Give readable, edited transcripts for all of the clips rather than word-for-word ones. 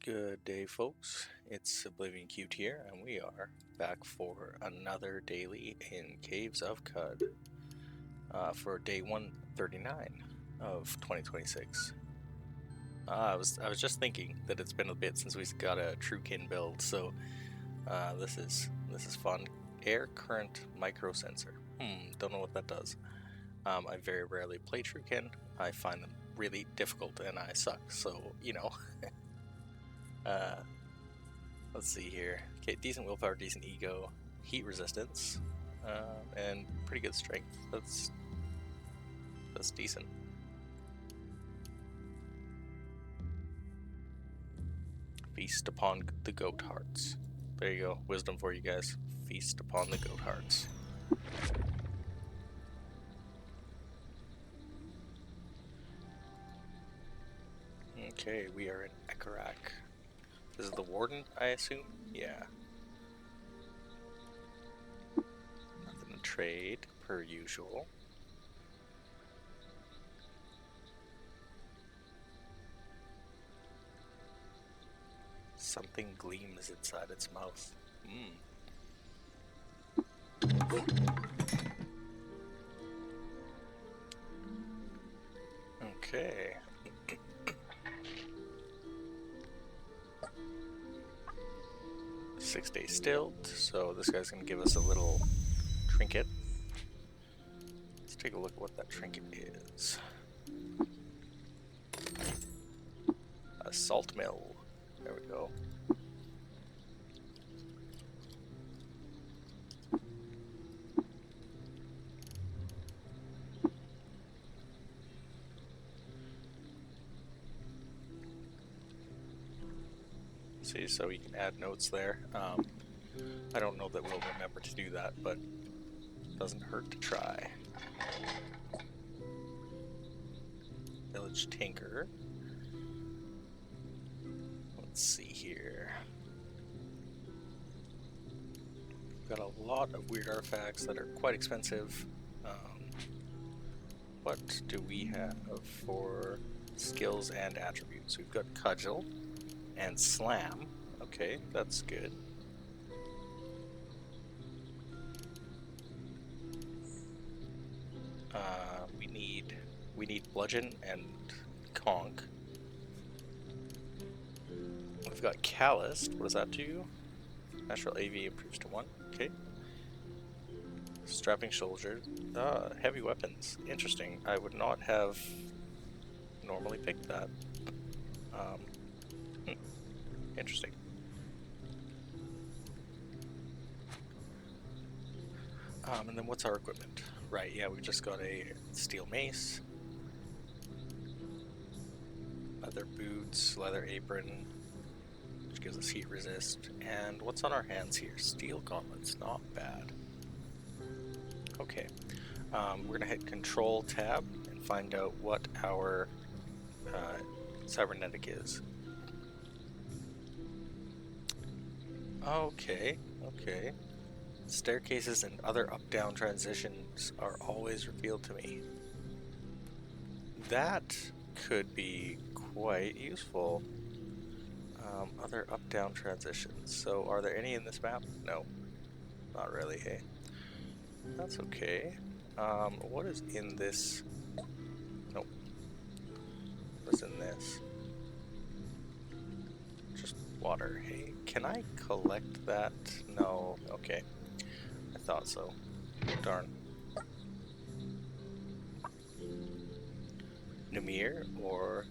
Good day, folks. It's Oblivion Cute here, and we are back for another daily in Caves of Qud for day 139 of 2026. I was just thinking that it's been a bit since we got a Truekin build, so this is fun. Air current microsensor. Don't know what that does. I very rarely play Truekin. I find them really difficult, and I suck. So you know. Let's see here. Okay, decent willpower, decent ego, heat resistance, and pretty good strength. That's decent. Feast upon the goat hearts. There you go. Wisdom for you guys. Feast upon the goat hearts. Okay, we are in Ekarak. This is the warden, I assume? Yeah. Nothing to trade, per usual. Something gleams inside its mouth. Okay. 6 days stilled, so this guy's gonna give us a little trinket. Let's take a look at what that trinket is. A salt mill. There we go. See, so you can add notes there. I don't know that we'll remember to do that, but it doesn't hurt to try. Village Tinker. Let's see here. We've got a lot of weird artifacts that are quite expensive. What do we have for skills and attributes? We've got Cudgel and Slam. Okay, that's good. We need Bludgeon and Conk. We've got Calloused. What does that do? Natural AV improves to 1. Okay. Strapping Soldier. Heavy weapons. Interesting. I would not have normally picked that. Interesting. And then what's our equipment? Right, yeah, we just got a steel mace. Leather boots, leather apron, which gives us heat resist. And what's on our hands here? Steel gauntlets, not bad. Okay, we're gonna hit Control Tab and find out what our cybernetic is. Okay. Staircases and other up-down transitions are always revealed to me. That could be quite useful. Other up-down transitions. So are there any in this map? No. Not really, hey? That's okay. What is in this? Nope. What's in this? Just water, hey? Can I collect that? No. Okay. I thought so. Darn. Namir or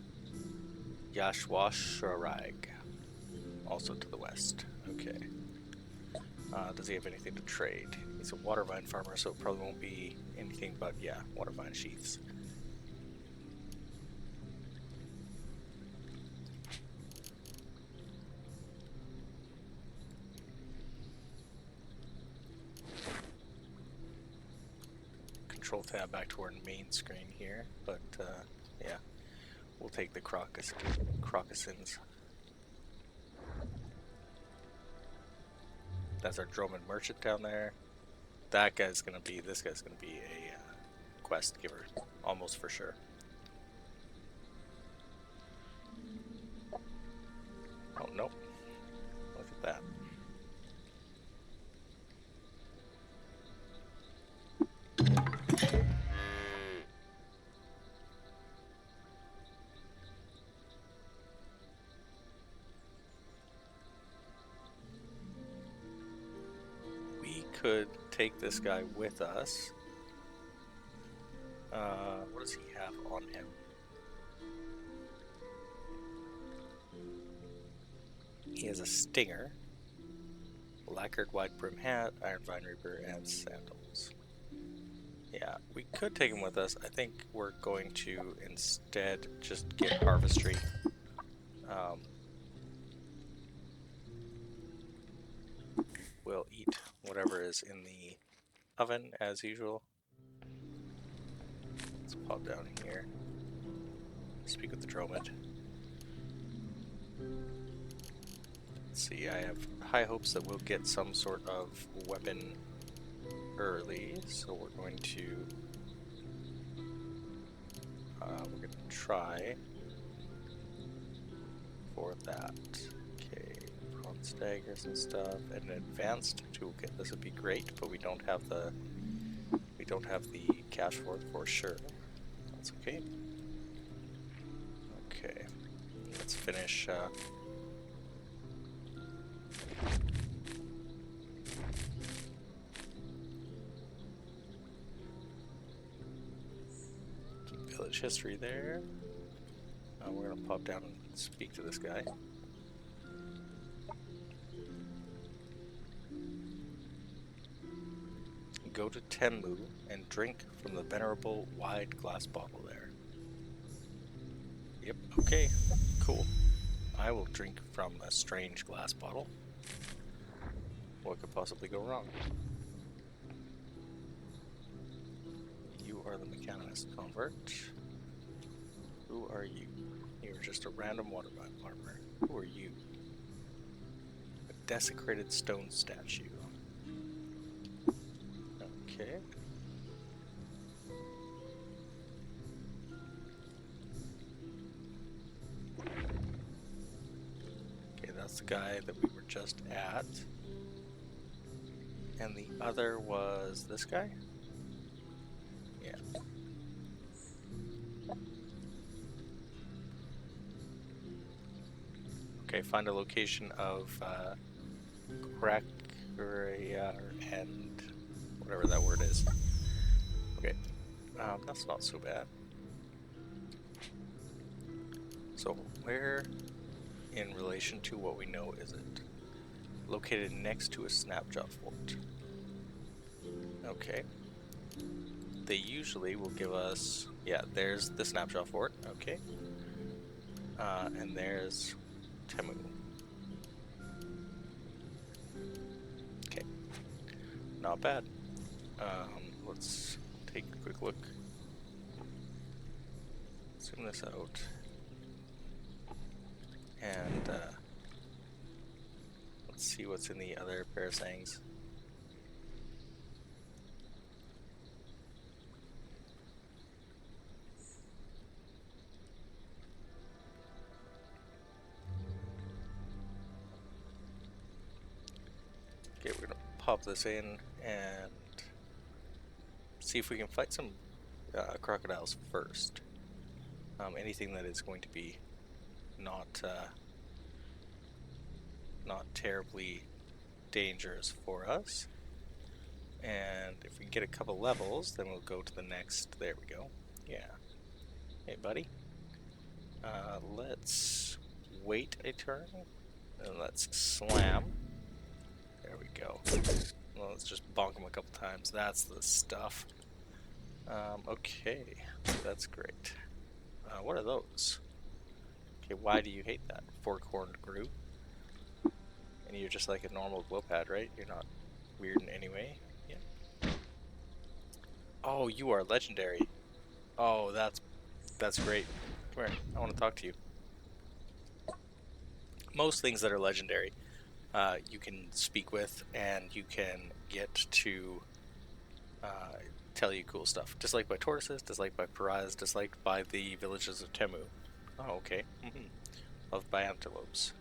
Yashwasharag, also to the west. Okay. Does he have anything to trade? He's a water vine farmer, so it probably won't be anything but, yeah, water vine sheaths. Control tab back to our main screen here, but yeah, we'll take the Crocusins. That's our Droman merchant down there. This guy's gonna be a quest giver, almost for sure. Oh, could take this guy with us. What does he have on him? He has a stinger, lacquered wide brim hat, iron vine reaper, and sandals. Yeah, we could take him with us. I think we're going to instead just get harvestry. We'll eat whatever is in the oven as usual. Let's pop down here. Speak with the Dromid. Let's see, I have high hopes that we'll get some sort of weapon early, so we're going to try for that. Okay, bronze daggers and stuff, and an advanced toolkit. This would be great, but we don't have the cash for sure. That's okay. Okay, let's finish. Village history there. We're gonna pop down and speak to this guy. Go to Temu and drink from the venerable wide glass bottle there. Yep, okay, cool. I will drink from a strange glass bottle. What could possibly go wrong? You are the mechanist convert. Who are you? You're just a random water farmer. Who are you? A desecrated stone statue. Okay. Okay, that's the guy that we were just at. And the other was this guy? Yeah. Okay, find a location of Crackeria and whatever that word is. Okay, that's not so bad. So where in relation to what we know is it? Located next to a snapshot fort. Okay. They usually will give us, yeah, there's the snapshot fort, okay. And there's Temu. Okay. Not bad. Let's take a quick look. Zoom this out. And let's see what's in the other parasangs. Okay, we're gonna pop this in and see if we can fight some crocodiles first. Anything that is going to be not terribly dangerous for us. And if we get a couple levels, then we'll go to the next. There we go. Yeah. Hey, buddy. Let's wait a turn, and let's slam. There we go. Well, let's just bonk him a couple times. That's the stuff. Okay, that's great. What are those? Okay, why do you hate that? Fork-horned Gru. And you're just like a normal Glowpad, right? You're not weird in any way? Yeah. Oh, you are legendary. Oh, that's great. Come here, I want to talk to you. Most things that are legendary, you can speak with, and you can get to tell you cool stuff. Disliked by tortoises, disliked by pariahs, disliked by the villages of Temu. Oh, okay. Loved by antelopes.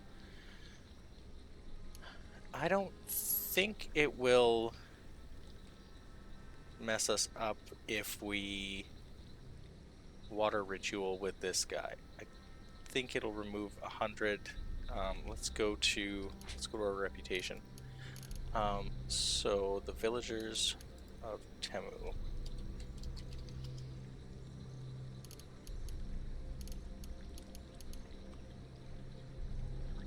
I don't think it will mess us up if we water ritual with this guy. I think it'll remove 100. Let's go to our reputation. So the villagers of Temu.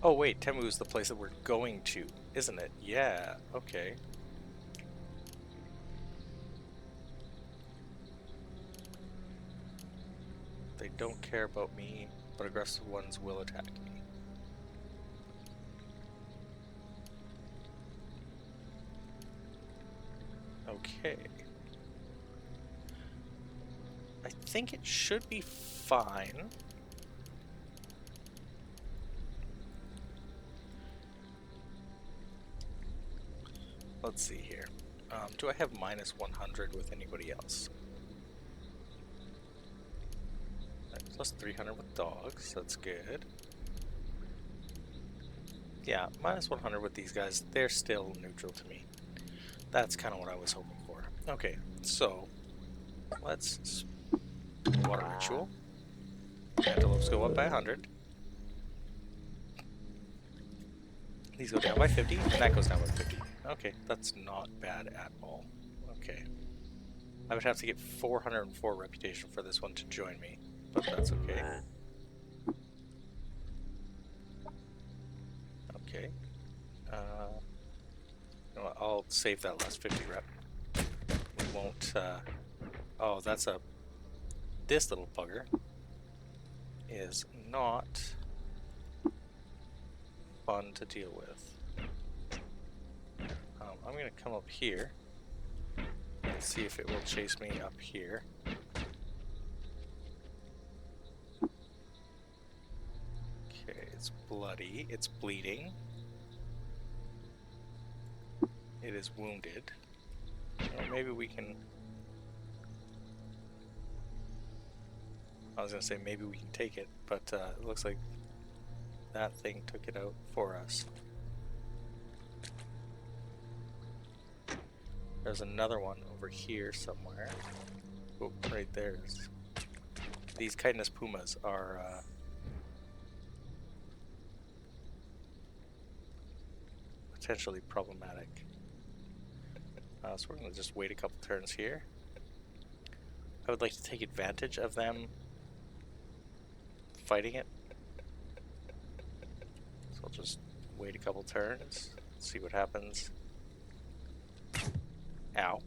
Oh wait, Temu is the place that we're going to, isn't it? Yeah, okay. They don't care about me, but aggressive ones will attack me. Okay. I think it should be fine. Let's see here. Do I have minus 100 with anybody else? Plus 300 with dogs, that's good. Yeah, minus 100 with these guys, they're still neutral to me. That's kind of what I was hoping for. Okay, so let's water ritual. Antelopes go up by 100. These go down by 50, and that goes down by 50. Okay, that's not bad at all. Okay. I would have to get 404 reputation for this one to join me, but that's okay. Okay. You know what, I'll save that last 50 rep. We won't, oh, that's a... This little bugger is not fun to deal with. I'm gonna come up here and see if it will chase me up here. Okay, it's bloody, it's bleeding. It is wounded. Or maybe we can... I was gonna say maybe we can take it, but it looks like that thing took it out for us. There's another one over here somewhere. Oh, right there. These chitinous pumas are potentially problematic. So we're going to just wait a couple turns here. I would like to take advantage of them fighting it. So I'll just wait a couple turns, see what happens. Ow.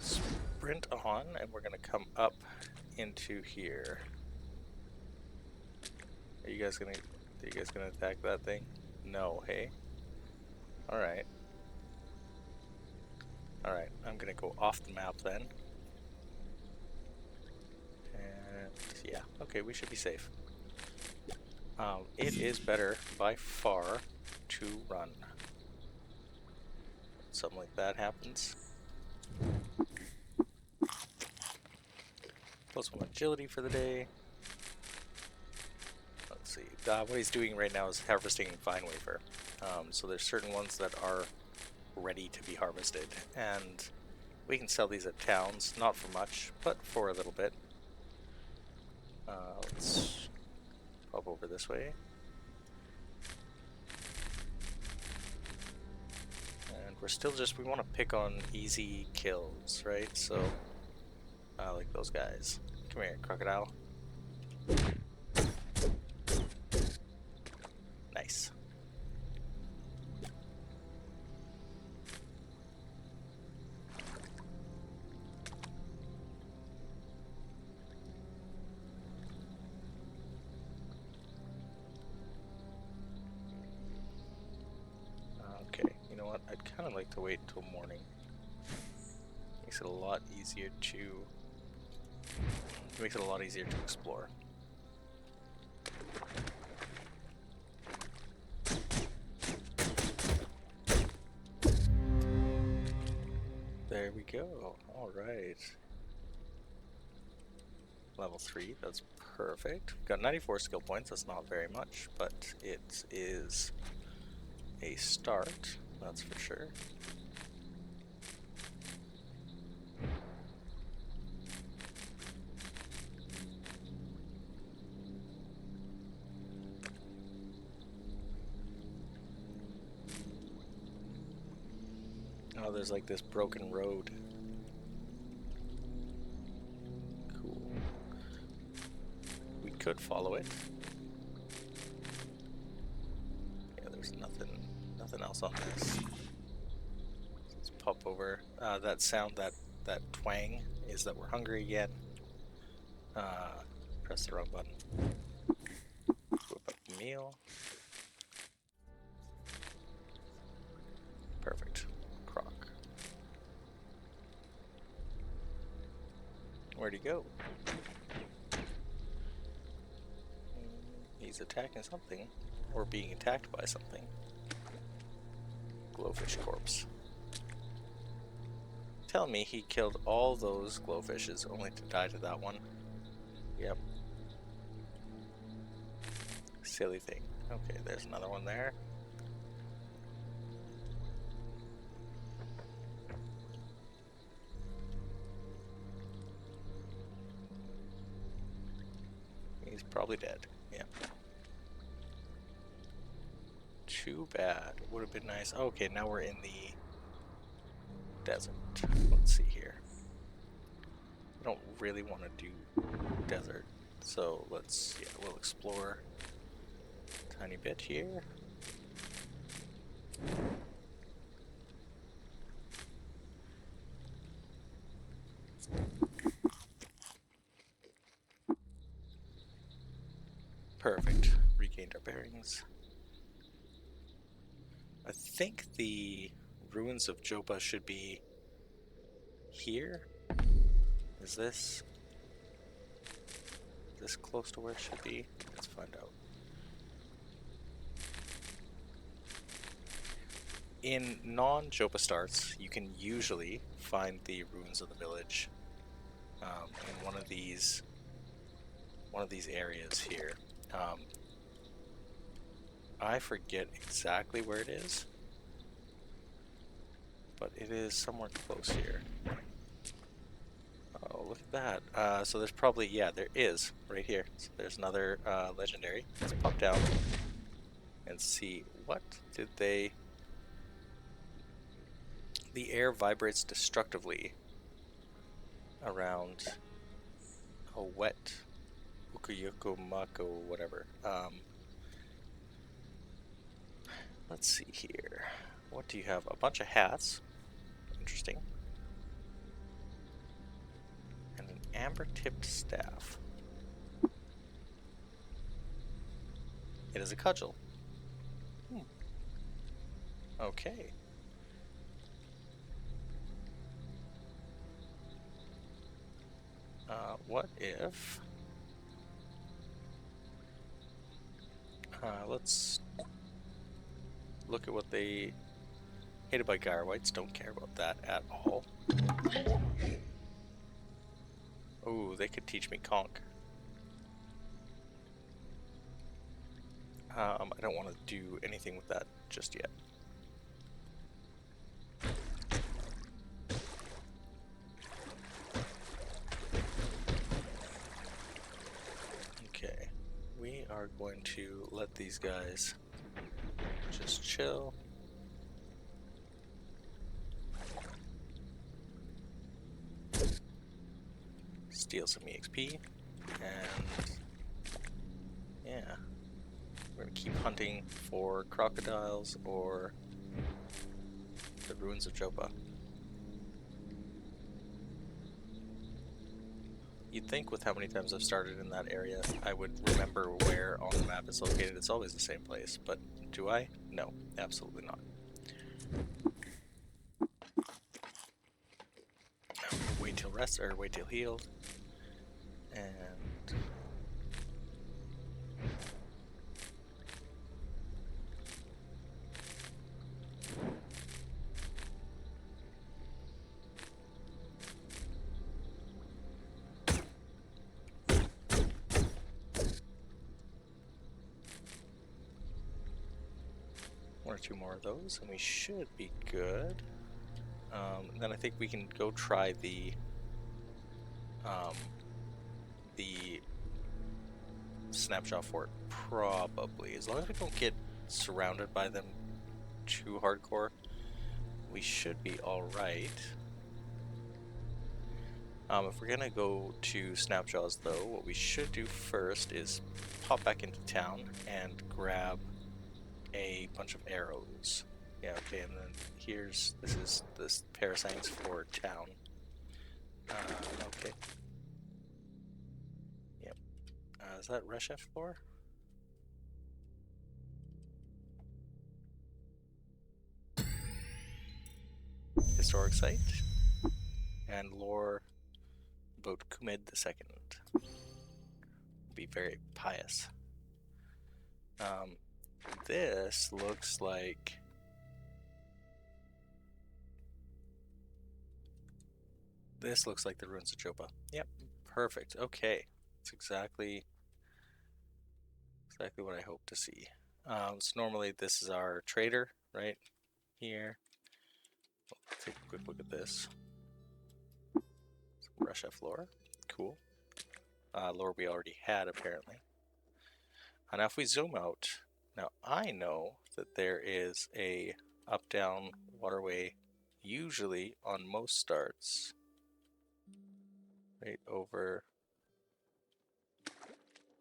Sprint on, and we're going to come up into here. Are you guys gonna attack that thing? No, hey? Alright. Alright, I'm gonna go off the map then. And yeah, okay, we should be safe. It is better by far to run. Something like that happens. Plus 1 agility for the day. Let's see. What he's doing right now is harvesting vine wafer. So there's certain ones that are ready to be harvested, and we can sell these at towns, not for much, but for a little bit. Let's pop over this way. And we're still just, we want to pick on easy kills, right? So, like those guys. Come here, crocodile. Nice. Okay, you know what? I'd kind of like to wait until morning. Makes it a lot easier to explore. There we go. All right. Level 3, that's perfect. We've got 94 skill points, that's not very much, but it is a start, that's for sure. Oh, there's like this broken road. Cool. We could follow it. Yeah, there's nothing else on this. Let's pop over. That sound, that twang, is that we're hungry again. Press the wrong button. Whip up the meal. Perfect. Croc. Where'd he go? He's attacking something. Or being attacked by something. Glowfish corpse. Tell me he killed all those glowfishes only to die to that one. Yep. Silly thing. Okay, there's another one there. He's probably dead. Yeah. Too bad. Would have been nice. Okay, now we're in the desert. Let's see here. I don't really want to do desert, so we'll explore a tiny bit here. Perfect. Regained our bearings. I think the ruins of Jopa should be here. Is this close to where it should be? Let's find out. In non-Jopa starts, you can usually find the ruins of the village in one of these areas here. I forget exactly where it is, but it is somewhere close here. Oh, look at that. So there's probably, yeah, there is, right here. So there's another legendary. Let's pop down and see, what did they... The air vibrates destructively around a wet Ukuyuko Mako, whatever. Let's see here. What do you have? A bunch of hats. Interesting. And an amber-tipped staff. It is a cudgel. Okay. What if... let's look at what they... Hated by Gyrowites, don't care about that at all. Oh, they could teach me conch. I don't want to do anything with that just yet. Okay, we are going to let these guys just chill. Steal some EXP, and yeah, we're gonna keep hunting for crocodiles or the ruins of Jopa. You'd think with how many times I've started in that area, I would remember where on the map it's located. It's always the same place, but do I? No, absolutely not. Wait till rest, or wait till healed. And... one or two more of those, and we should be good. Then I think we can go try the snapshot fort, probably. As long as we don't get surrounded by them too hardcore, we should be alright. If we're gonna go to Snapjaws though, what we should do first is pop back into town and grab a bunch of arrows. Yeah, okay, and then this is this parasites for town. Okay. Yep. Is that Reshef floor? Historic site. And lore about Qud II. Be very pious. This looks like the ruins of Joppa. Yep, perfect. Okay, it's exactly what I hope to see. So normally this is our trader right here. Let's take a quick look at this. Russia floor, cool. Lore we already had apparently. And now if we zoom out, now I know that there is a up-down waterway, usually on most starts, right over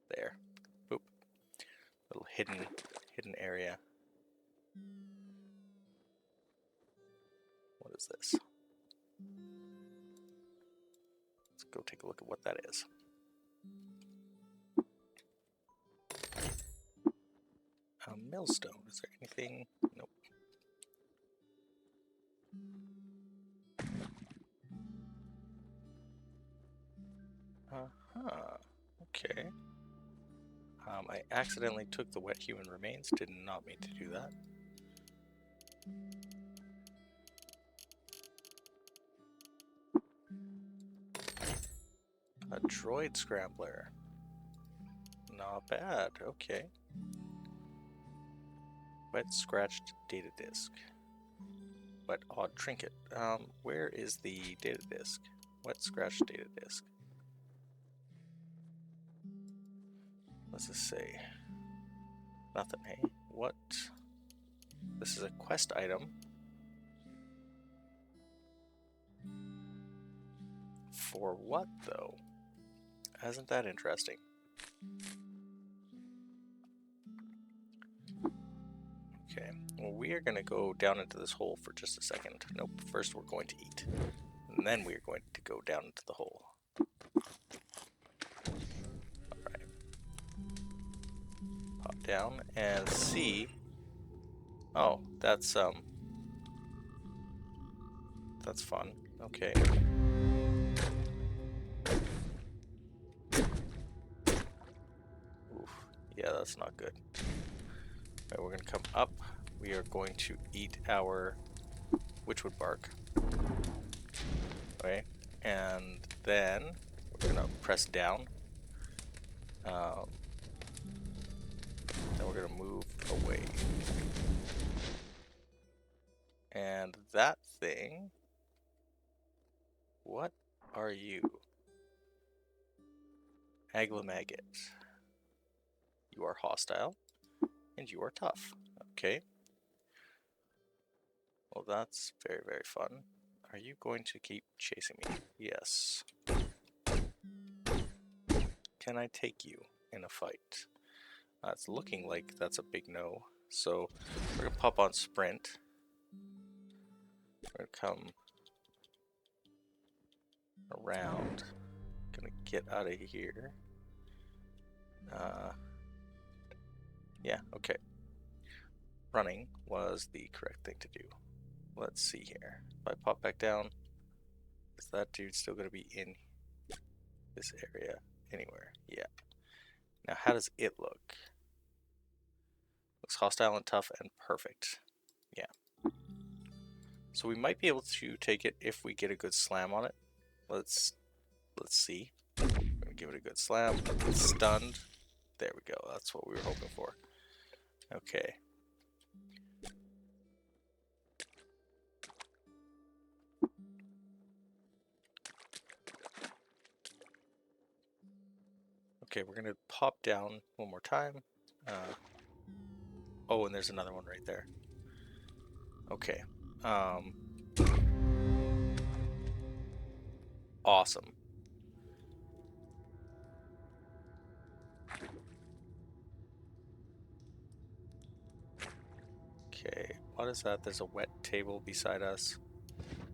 there. Boop. Little hidden area. What is this? Let's go take a look at what that is. A millstone. Is there anything? Nope. Okay. I accidentally took the wet human remains. Did not mean to do that. A droid scrambler. Not bad. Okay. Wet scratched data disk. Wet odd trinket. Where is the data disk? Wet scratched data disk. What's this say? Nothing, hey? What? This is a quest item. For what, though? Isn't that interesting? Okay, well, we are going to go down into this hole for just a second. Nope, first we're going to eat. And then we are going to go down into the hole. Alright. Pop down and see. Oh, that's fun. Okay. Oof. Yeah, that's not good. Alright, we're gonna come up. We are going to eat our witchwood bark. Okay, and then we're gonna press down. Then we're gonna move away. And that thing, what are you? Aglamaggot. You are hostile, and you are tough. Okay. Well, that's very, very fun. Are you going to keep chasing me? Yes. Can I take you in a fight? It's looking like that's a big no. So we're gonna pop on sprint. We're gonna come around. Gonna get out of here. Yeah, okay. Running was the correct thing to do. Let's see here. If I pop back down, is that dude still gonna be in this area anywhere? Yeah. Now how does it look? Looks hostile and tough and perfect. Yeah. So we might be able to take it if we get a good slam on it. Let's see. I'm gonna give it a good slam. It's stunned. There we go. That's what we were hoping for. Okay. Okay, we're gonna pop down one more time. Oh, and there's another one right there. Okay. awesome. Okay, what is that? There's a wet table beside us.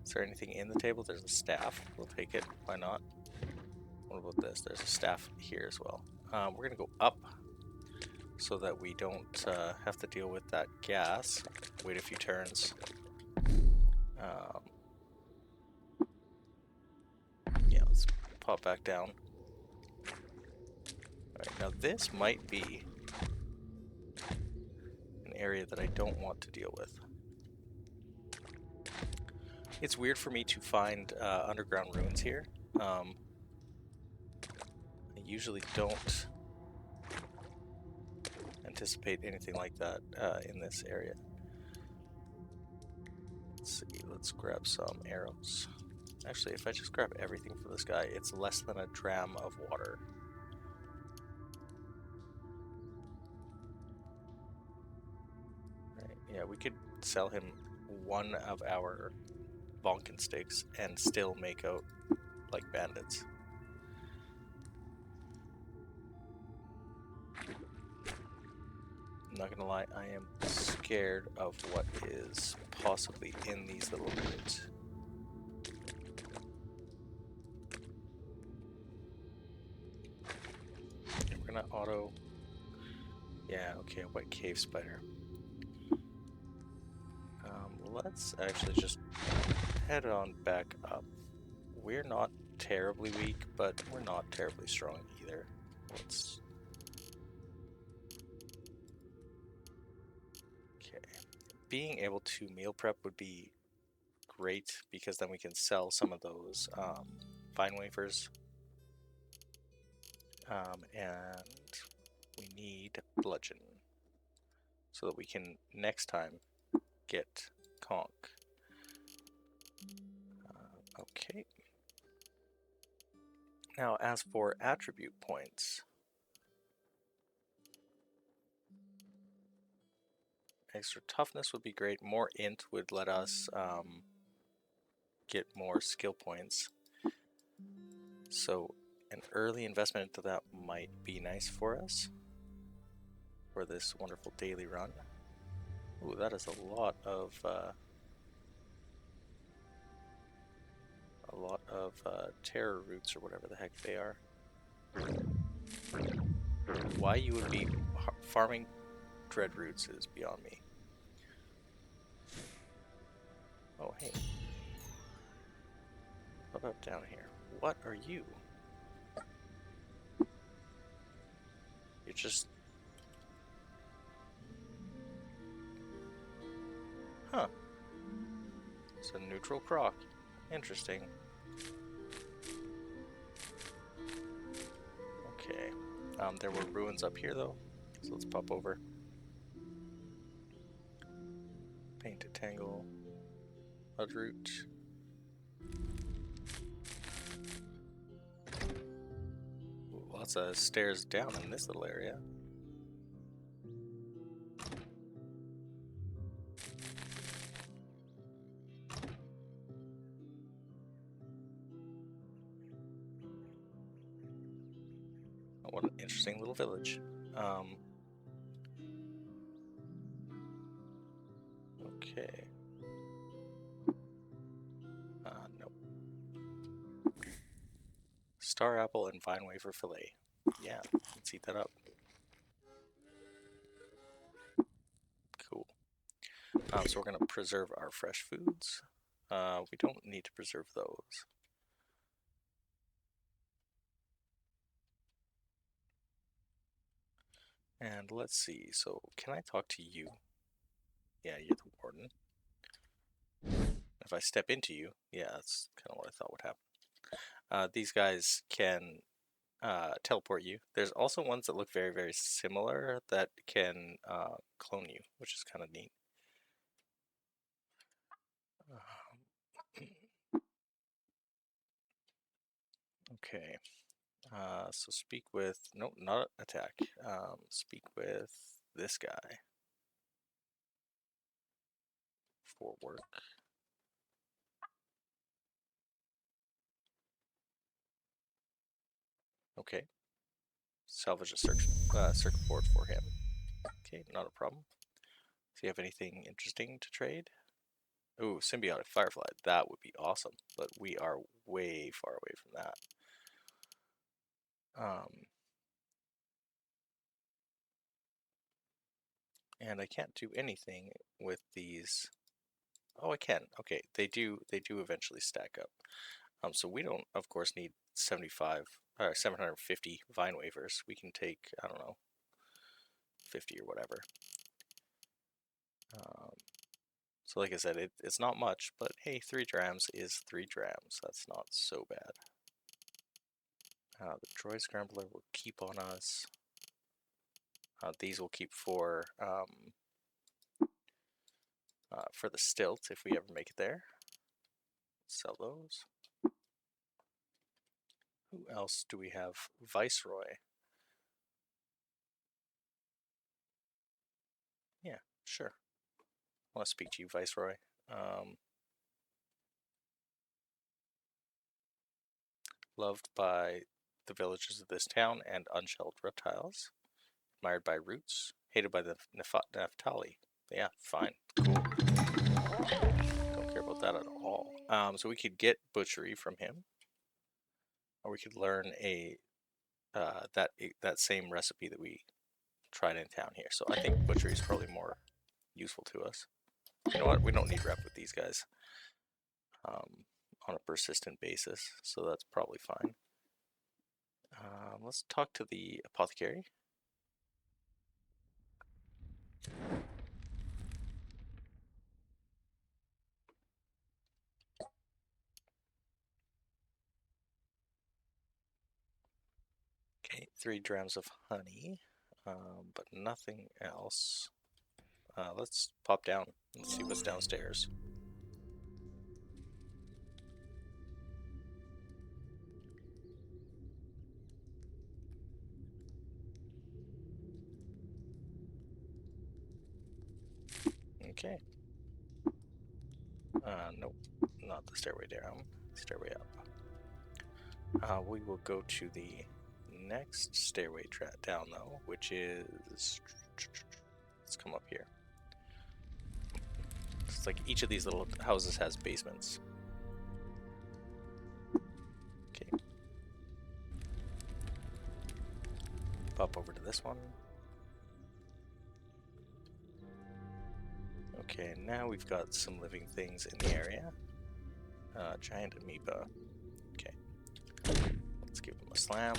Is there anything in the table? There's a staff. We'll take it. Why not? What about this? There's a staff here as well. We're gonna go up so that we don't have to deal with that gas. Wait a few turns. Yeah, let's pop back down. Alright, now this might be an area that I don't want to deal with. It's weird for me to find underground ruins here. I usually don't anticipate anything like that in this area. Let's see, let's grab some arrows. Actually, if I just grab everything for this guy, it's less than a dram of water. Right, yeah, we could sell him one of our Bonkin sticks and still make out like bandits. I'm not gonna lie, I am scared of what is possibly in these little ruins. We're gonna auto. Yeah, okay, a wet cave spider. Let's actually just head on back up. We're not terribly weak, but we're not terribly strong either. Let's. Okay. Being able to meal prep would be great because then we can sell some of those vine wafers. And we need bludgeon so that we can next time get conch. Okay. Now, as for attribute points, extra toughness would be great. More int would let us get more skill points. So an early investment into that might be nice for us for this wonderful daily run. Ooh, that is a lot of terror roots or whatever the heck they are. Why you would be farming dread roots is beyond me. Oh, hey. How about down here? What are you? You're just... Huh. It's a neutral croc. Interesting. Okay. There were ruins up here, though. So let's pop over. Painted tangle. Bloodroot. Ooh, lots of stairs down in this little area. Oh, what an interesting little village. Okay. Nope. Star apple and vine wafer fillet. Yeah, let's eat that up. Cool. So we're going to preserve our fresh foods. We don't need to preserve those. And let's see, so can I talk to you? Yeah, you're the warden. If I step into you, yeah, that's kind of what I thought would happen. These guys can teleport you. There's also ones that look very, very similar that can clone you, which is kind of neat. Okay. So speak with, no, not attack. Speak with this guy for work. Okay. Salvage a circuit board for him. Okay, not a problem. Do you have anything interesting to trade? Ooh, symbiotic firefly. That would be awesome, but we are way far away from that. And I can't do anything with these. Oh, I can. Okay, they do eventually stack up. So we don't, of course, need 750 vine wafers. We can take, I don't know, 50 or whatever. So like I said, it's not much, but hey, 3 drams is 3 drams. That's not so bad. The droid scrambler will keep on us. These will keep for the stilt if we ever make it there. Sell those. Who else do we have? Viceroy. Yeah, sure. I want to speak to you, Viceroy. Loved by the villagers of this town and unshelled reptiles. Admired by roots. Hated by the Neftali. Yeah, fine. Cool. Don't care about that at all. So we could get butchery from him. Or we could learn that same recipe that we tried in town here. So I think butchery is probably more useful to us. You know what? We don't need rep with these guys on a persistent basis, so that's probably fine. Let's talk to the apothecary. Okay, 3 drams of honey, but nothing else. Let's pop down and see what's downstairs. Okay. Nope, not the stairway down. Stairway up. We will go to the next stairway down though, which is, let's come up here. It's like each of these little houses has basements. Okay. Pop over to this one. Okay, now we've got some living things in the area. Giant amoeba. Okay. Let's give them a slam.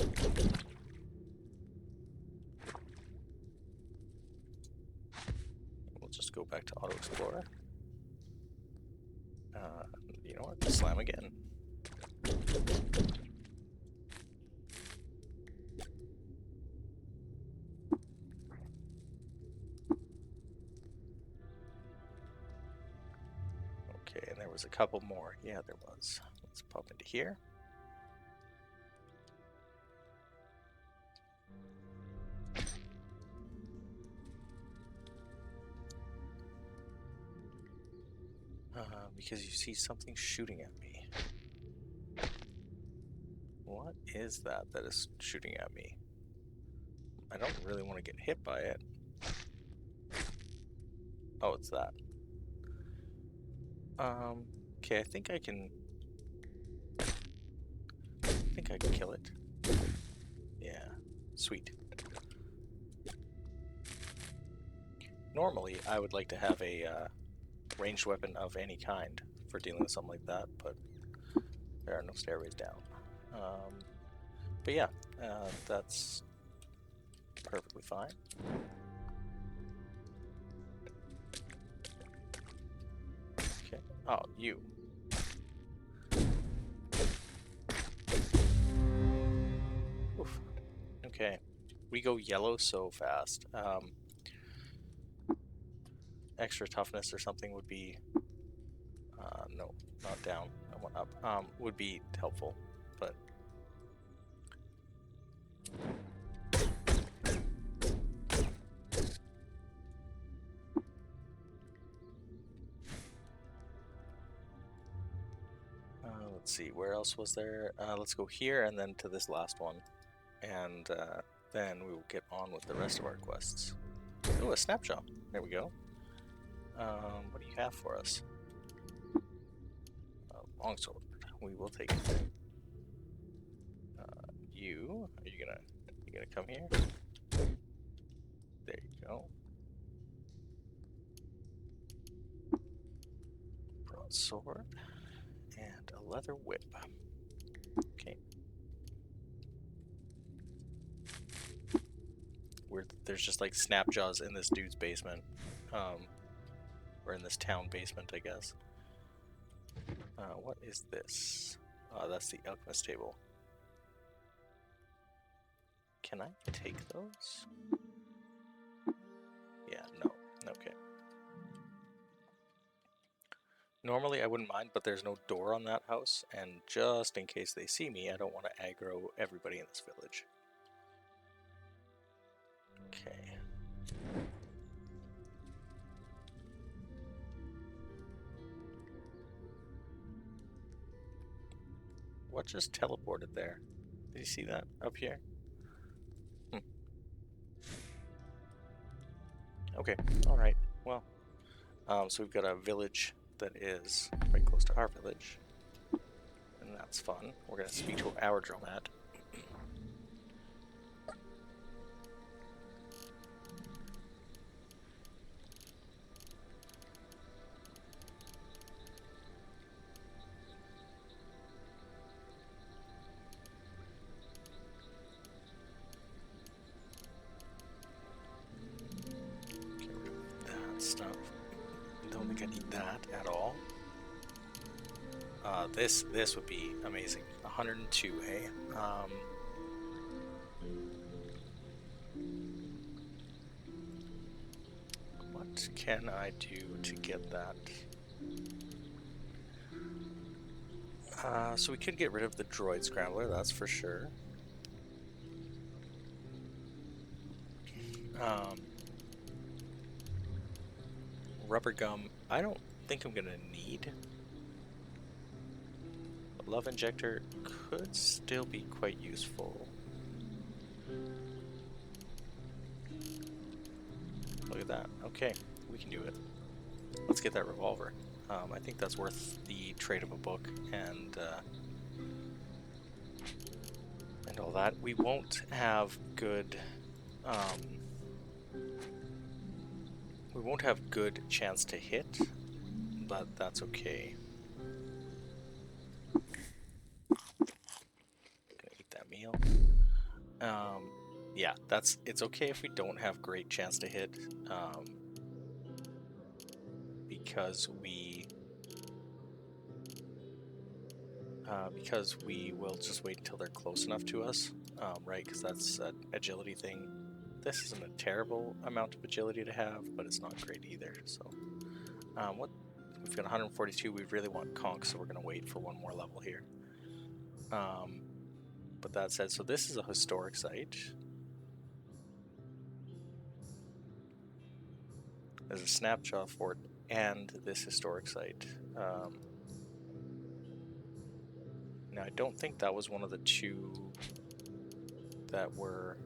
We'll just go back to Auto Explorer. You know what? Slam again. Okay, and there was a couple more. Yeah, there was. Let's pop into here. Because you see something shooting at me. What is that is shooting at me? I don't really want to get hit by it. Oh, it's that. Okay, I think I can kill it. Yeah, sweet. Normally, I would like to have a ranged weapon of any kind for dealing with something like that, but there are no stairways down. But yeah, that's perfectly fine. Okay. Oh, you. Oof. Okay. We go yellow so fast. Extra toughness or something would be... no, not down. I went up. Would be helpful, but... let's see, where else was there? Let's go here and then to this last one. and then we will get on with the rest of our quests. Oh, a snapshot. There we go. What do you have for us? Longsword. We will take it. You gonna come here? There you go. Broadsword and a leather whip. Okay. There's just like snapjaws in this dude's basement, or in this town basement, I guess. What is this? That's the alchemist table. Can I take those? Yeah, no. Okay. Normally I wouldn't mind, but there's no door on that house, and just in case they see me, I don't want to aggro everybody in this village. Okay. What just teleported there? Did you see that up here? Okay, alright. Well, so we've got a village that is right close to our village. And that's fun. We're going to speak to our dromad. Get rid of that stuff. Don't think I need that at all. This would be amazing. 102, hey? What can I do to get that? So we could get rid of the droid scrambler, that's for sure. Rubber gum, I don't think I'm gonna need. But love injector could still be quite useful. Look at that. Okay, we can do it. Let's get that revolver. I think that's worth the trade of a book and all that. We won't have good chance to hit, but that's okay. Gonna eat that meal. Yeah, it's okay if we don't have great chance to hit, because we will just wait until they're close enough to us, right? Because that's an agility thing. This isn't a terrible amount of agility to have, but it's not great either. So, we've got 142. We really want conch, so we're gonna wait for one more level here. But that said, so this is a historic site. There's a snapshot fort and this historic site. Now, I don't think that was one of the two that were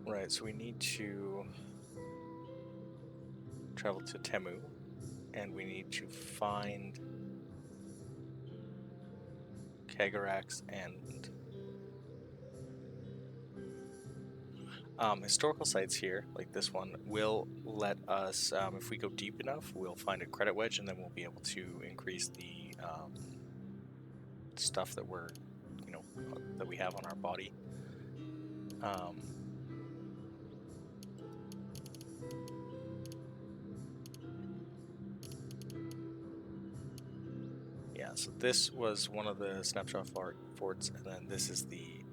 right, so we need to travel to Temu, and we need to find Kagarax and historical sites here, like this one, will let us, if we go deep enough, we'll find a credit wedge, and then we'll be able to increase the stuff that we're, that we have on our body. Yeah, so this was one of the snapshot forts, and then this is the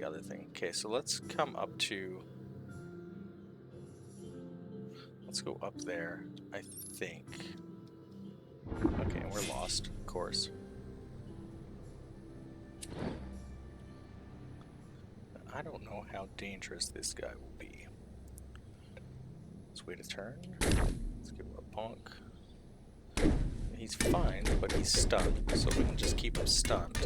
other thing. Okay, so let's come up to, let's go up there, I think. Okay, and we're lost, of course. I don't know how dangerous this guy will be. Let's wait a turn. Let's give him a bonk. He's fine, but he's stunned, so we can just keep him stunned.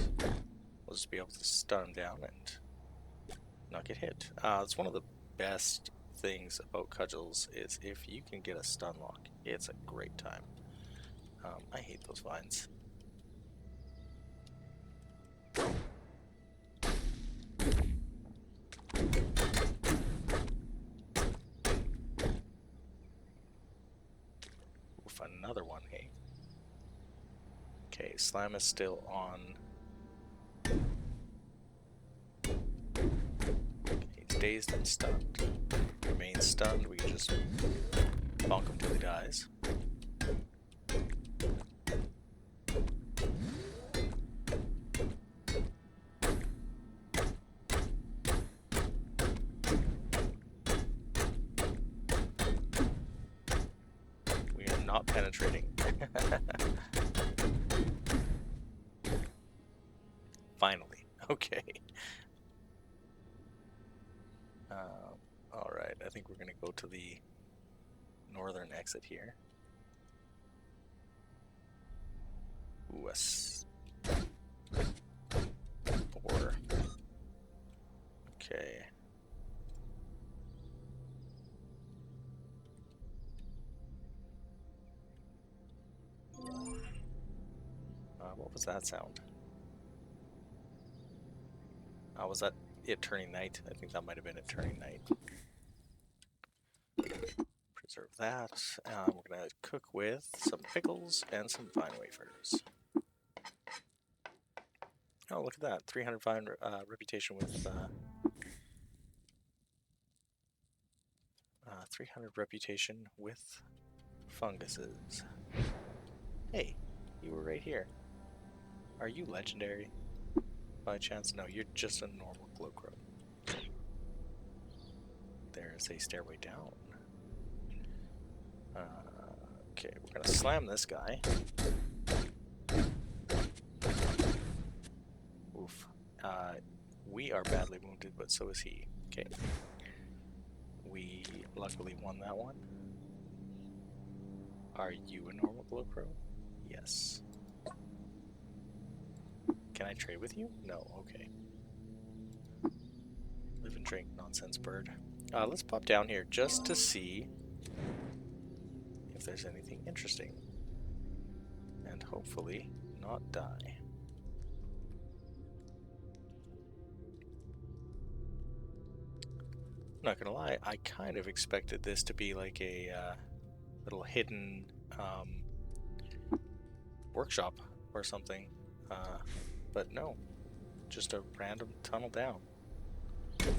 We'll just be able to stun him down and not get hit. It's one of the best things about cudgels is if you can get a stun lock, it's a great time. I hate those vines. Oof, another one, hey? Okay, Slam is still on. He's dazed and stunned. Remains stunned, we can just bonk him till he dies. We are not penetrating. Finally, okay. Alright, I think we're gonna go to the northern exit here. Ooh, a 4. Okay. What was that sound? Was that it turning night? I think that might have been it turning night. Preserve that. We're going to cook with some pickles and some vine wafers. Oh, look at that. 300 vine reputation with... 300 reputation with funguses. Hey, you were right here. Are you legendary? By chance? No, you're just a normal glowcrow. There's a stairway down. Okay, we're gonna slam this guy. Oof. We are badly wounded, but so is he. Okay. We luckily won that one. Are you a normal glowcrow? Yes. Can I trade with you? No, okay. Live and drink, nonsense bird. Let's pop down here just to see if there's anything interesting. And hopefully not die. I'm not gonna lie, I kind of expected this to be like a little hidden workshop or something. But no, just a random tunnel down. I'm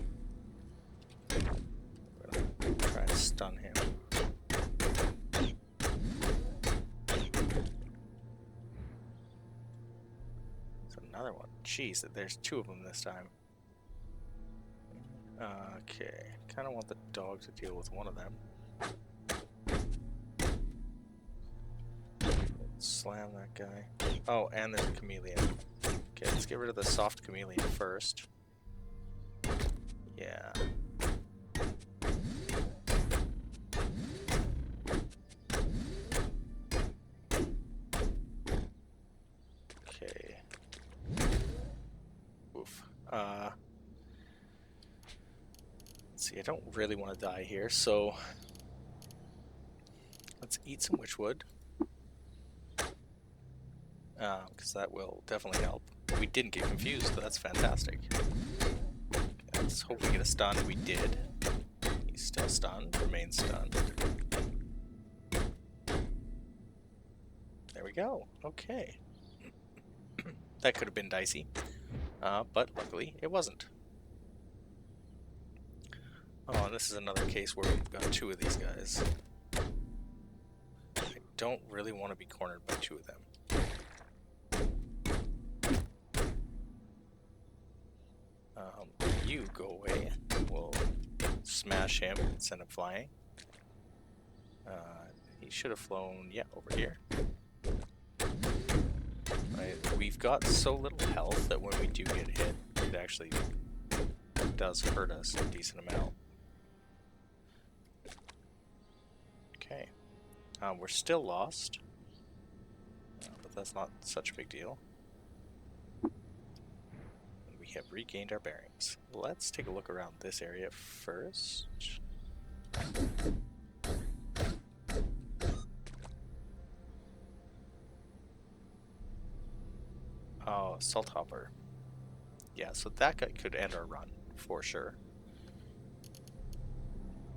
gonna try to stun him. It's another one. Jeez, there's 2 of them this time. Okay, kind of want the dog to deal with one of them. Slam that guy. Oh, and there's a chameleon. Okay, let's get rid of the soft chameleon first. Yeah. Okay. Oof. Let's see, I don't really want to die here, so let's eat some witchwood. Because that will definitely help. We didn't get confused, so that's fantastic. Okay, let's hope we get a stun. We did. He's still stunned, remains stunned. There we go. Okay. That could have been dicey, but luckily it wasn't. Oh, and this is another case where we've got 2 of these guys. I don't really want to be cornered by 2 of them. You go away. We'll smash him and send him flying. He should have flown, yeah, over here. Right, we've got so little health that when we do get hit, it actually does hurt us a decent amount. Okay. We're still lost, but that's not such a big deal. We have regained our bearings. Let's take a look around this area first. Oh, Salt Hopper. Yeah, so that guy could end our run, for sure.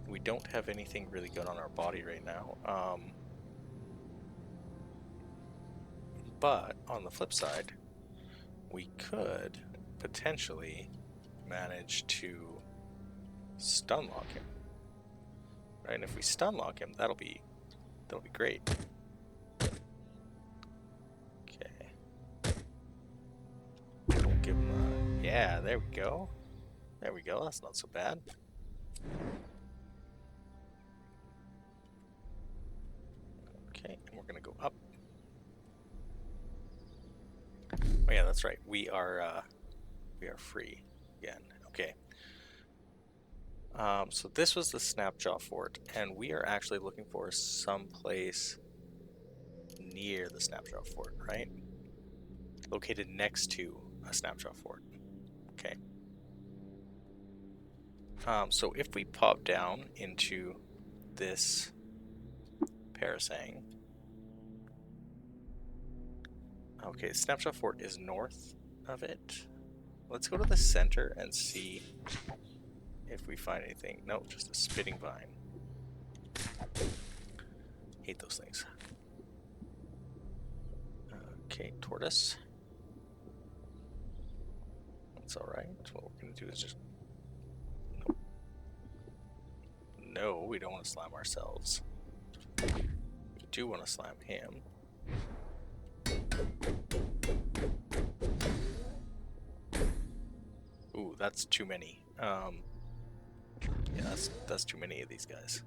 We don't have anything really good on our body right now. But on the flip side, we could potentially manage to stun lock him. Right, and if we stun lock him, that'll be great. Okay. We'll give him a, yeah, there we go. There we go, that's not so bad. Okay, and we're gonna go up. Oh yeah, that's right. We are free again. Okay. So this was the Snapjaw Fort, and we are actually looking for some place near the Snapjaw Fort, right? Located next to a Snapjaw Fort. Okay. So if we pop down into this parasang. Okay, Snapjaw Fort is north of it. Let's go to the center and see if we find anything. No, just a spitting vine. Hate those things. Okay, tortoise. That's alright. What we're gonna do is just... Nope. No, we don't want to slam ourselves. We do want to slam him. Ooh, that's too many. Yeah, that's too many of these guys.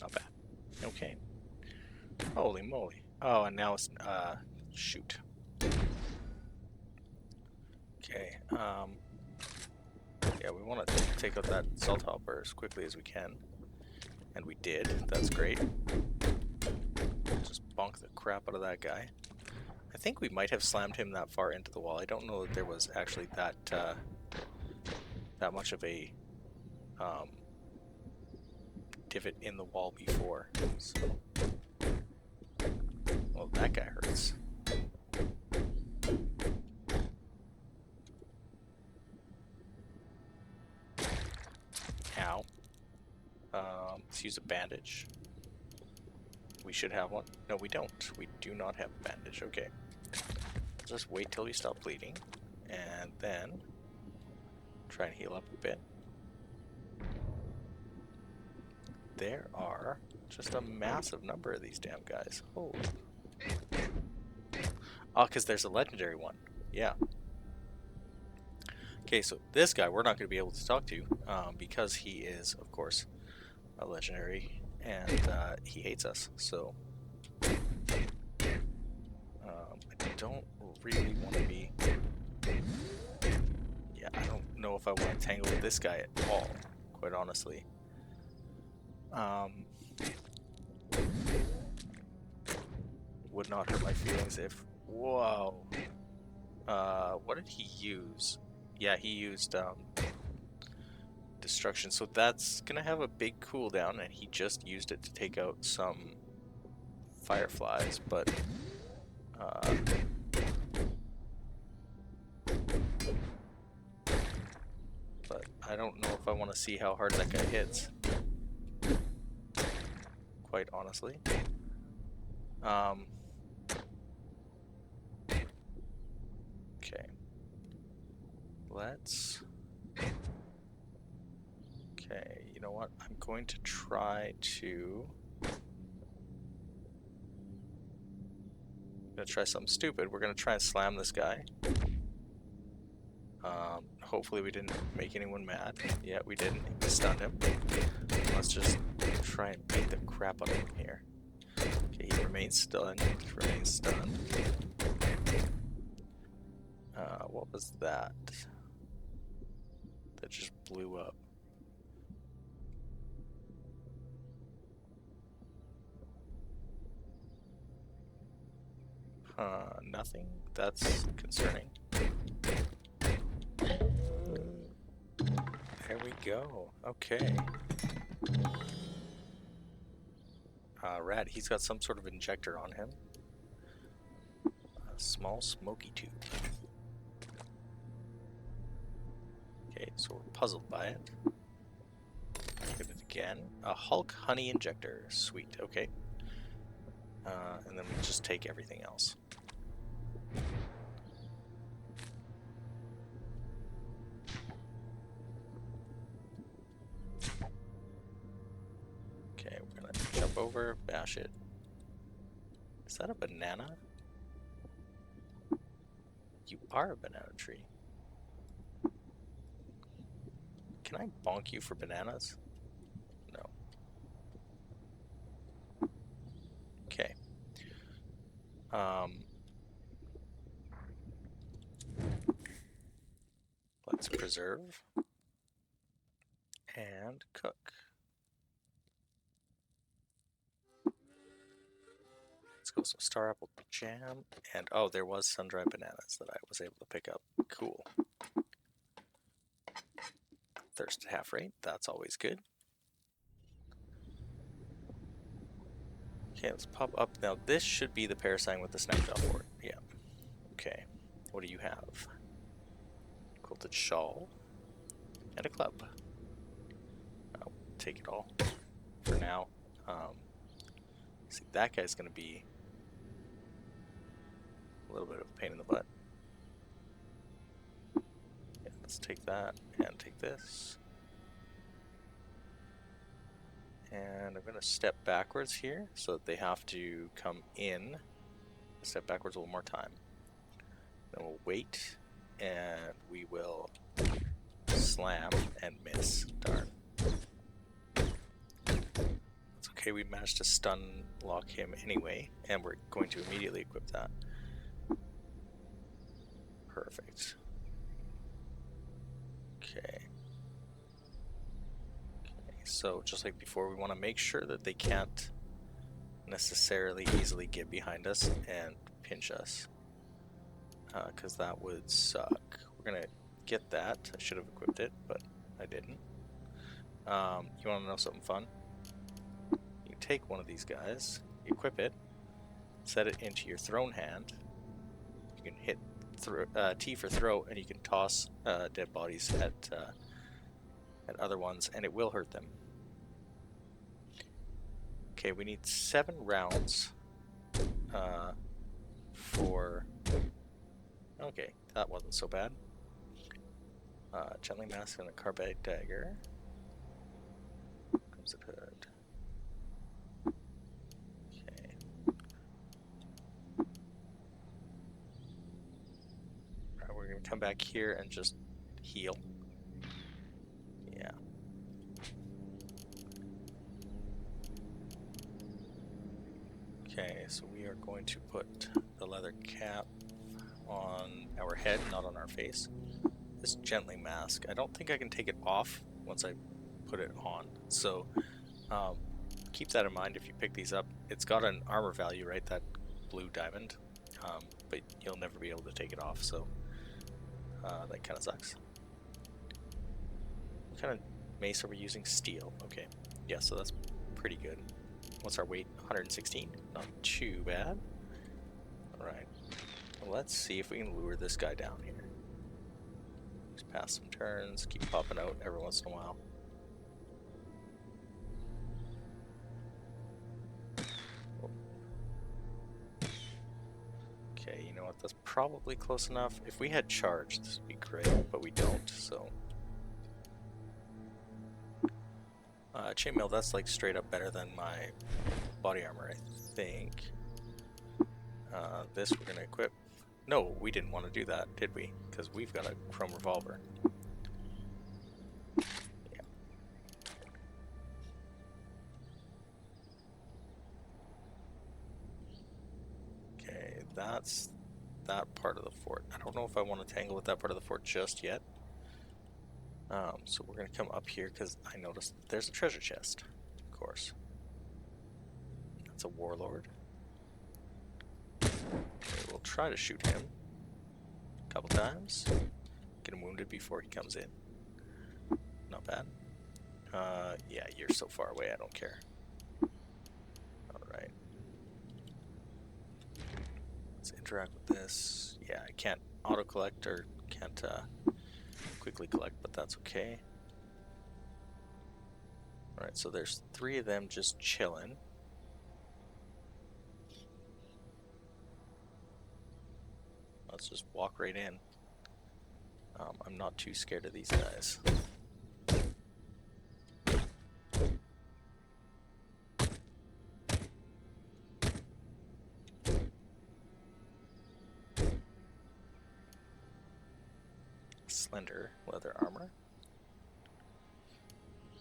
Not bad. Okay. Holy moly. Oh, and now it's, shoot. Okay, yeah, we want to take out that Salt Hopper as quickly as we can. And we did. That's great. Just bonk the crap out of that guy. I think we might have slammed him that far into the wall. I don't know that there was actually that, that much of a, divot in the wall before. So. Well, that guy hurts. Ow. Let's use a bandage. We should have one. No, we don't. We do not have a bandage. Okay. Just wait till you stop bleeding, and then try and heal up a bit. There are just a massive number of these damn guys. Oh. Oh, because there's a legendary one. Yeah. Okay, so this guy we're not going to be able to talk to because he is, of course, a legendary, and he hates us. So I don't really want to be... Yeah, I don't know if I want to tangle with this guy at all, quite honestly. Would not hurt my feelings if... Whoa. What did he use? Yeah, he used destruction, so that's gonna have a big cooldown, and he just used it to take out some fireflies, but I don't know if I want to see how hard that guy hits, quite honestly. Okay. Let's... Okay, you know what? I'm going to try to... I'm gonna try something stupid. We're gonna try and slam this guy. Hopefully we didn't make anyone mad. Yeah, we didn't. We stunned him. Let's just try and beat the crap out of him here. Okay, he remains stunned. What was that? That just blew up. Nothing. That's concerning. There we go. Okay. Rad, he's got some sort of injector on him. A small smoky tube. Okay, so we're puzzled by it. Give it again. A Hulk honey injector. Sweet, okay. And then we just take everything else. Okay, we're gonna jump over, bash it. Is that a banana? You are a banana tree. Can I bonk you for bananas? No. Okay. Let's preserve and cook. Let's go some star apple jam, and oh, there was sun-dried bananas that I was able to pick up. Cool. Thirst at half rate, that's always good. Okay, let's pop up. Now this should be the parasite with the snapshot board. Yeah. Okay. What do you have? Quilted shawl and a club. I'll take it all for now. See, that guy's going to be a little bit of a pain in the butt. Yeah, let's take that and take this. And I'm going to step backwards here so that they have to come in. Step backwards one more time. Then we'll wait, and we will slam and miss. Darn. It's okay, we managed to stun lock him anyway, and we're going to immediately equip that. Perfect. Okay. So just like before, we want to make sure that they can't necessarily easily get behind us and pinch us, because that would suck. We're gonna get that. I should have equipped it, but I didn't. You want to know something fun? You take one of these guys, equip it, set it into your thrown hand. You can hit T for throw, and you can toss dead bodies at other ones, and it will hurt them. Okay, we need 7 rounds for... Okay, that wasn't so bad. Gently mask and a carbide dagger. Comes a hood. Okay. Alright, we're gonna come back here and just heal. Yeah. Okay, so we are going to put the leather cap on our head, not on our face. This gently mask, I don't think I can take it off once I put it on, so keep that in mind if you pick these up. It's got an armor value, right, that blue diamond, but you'll never be able to take it off, so that kind of sucks. What kind of mace are we using? Steel. Okay, yeah, so that's pretty good. What's our weight? 116. Not too bad. Alright. Well, let's see if we can lure this guy down here. Just pass some turns, keep popping out every once in a while. Okay, you know what? That's probably close enough. If we had charge, this would be great, but we don't, so. Chainmail, that's like straight up better than my body armor, I think. This we're gonna equip. No, we didn't want to do that, did we? Because we've got a chrome revolver. Yeah. Okay, that's that part of the fort. I don't know if I want to tangle with that part of the fort just yet. So we're gonna come up here because I noticed there's a treasure chest, of course. That's a warlord. Okay, we'll try to shoot him a couple times. Get him wounded before he comes in. Not bad. Yeah, you're so far away, I don't care. Alright. Let's interact with this. Yeah, I can't auto-collect or can't quickly collect, but that's okay. Alright, so there's 3 of them just chilling. Let's just walk right in. I'm not too scared of these guys. Slender leather armor.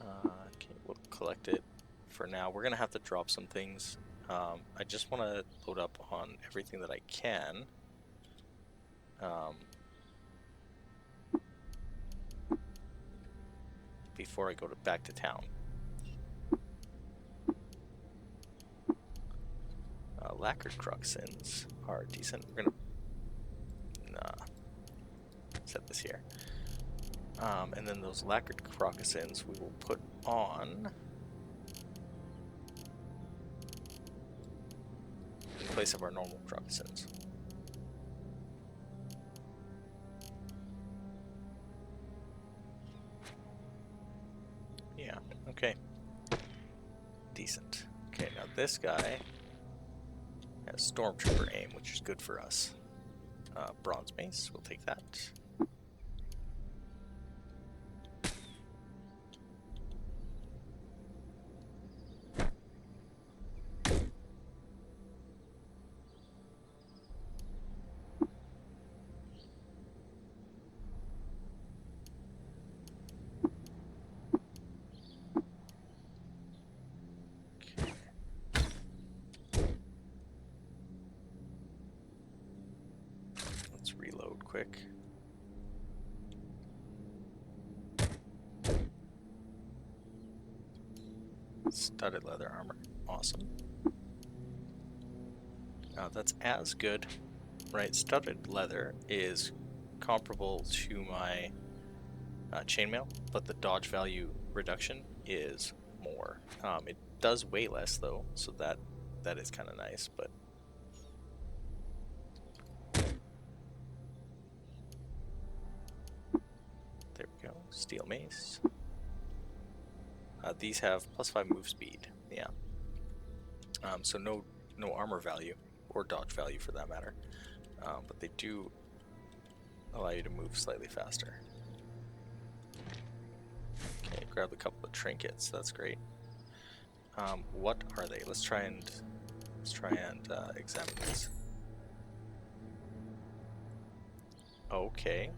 Okay, we'll collect it for now. We're gonna have to drop some things. I just want to load up on everything that I can. Before I go back to town. Lacquered crocsins are decent. We're gonna set this here. And then those lacquered crocsins we will put on in place of our normal crocsins. Yeah, okay. Decent. Okay, now this guy has Stormtrooper aim, which is good for us. Bronze mace, we'll take that. Let's reload quick. Studded leather armor, awesome. That's as good, right? Studded leather is comparable to my chainmail, but the dodge value reduction is more. It does weigh less though, so that is kind of nice, but there we go. Steel mace. These have +5 move speed. Yeah. So no armor value or dodge value for that matter, but they do allow you to move slightly faster. Okay, grab a couple of trinkets. That's great. What are they? Let's try and examine these. Okay,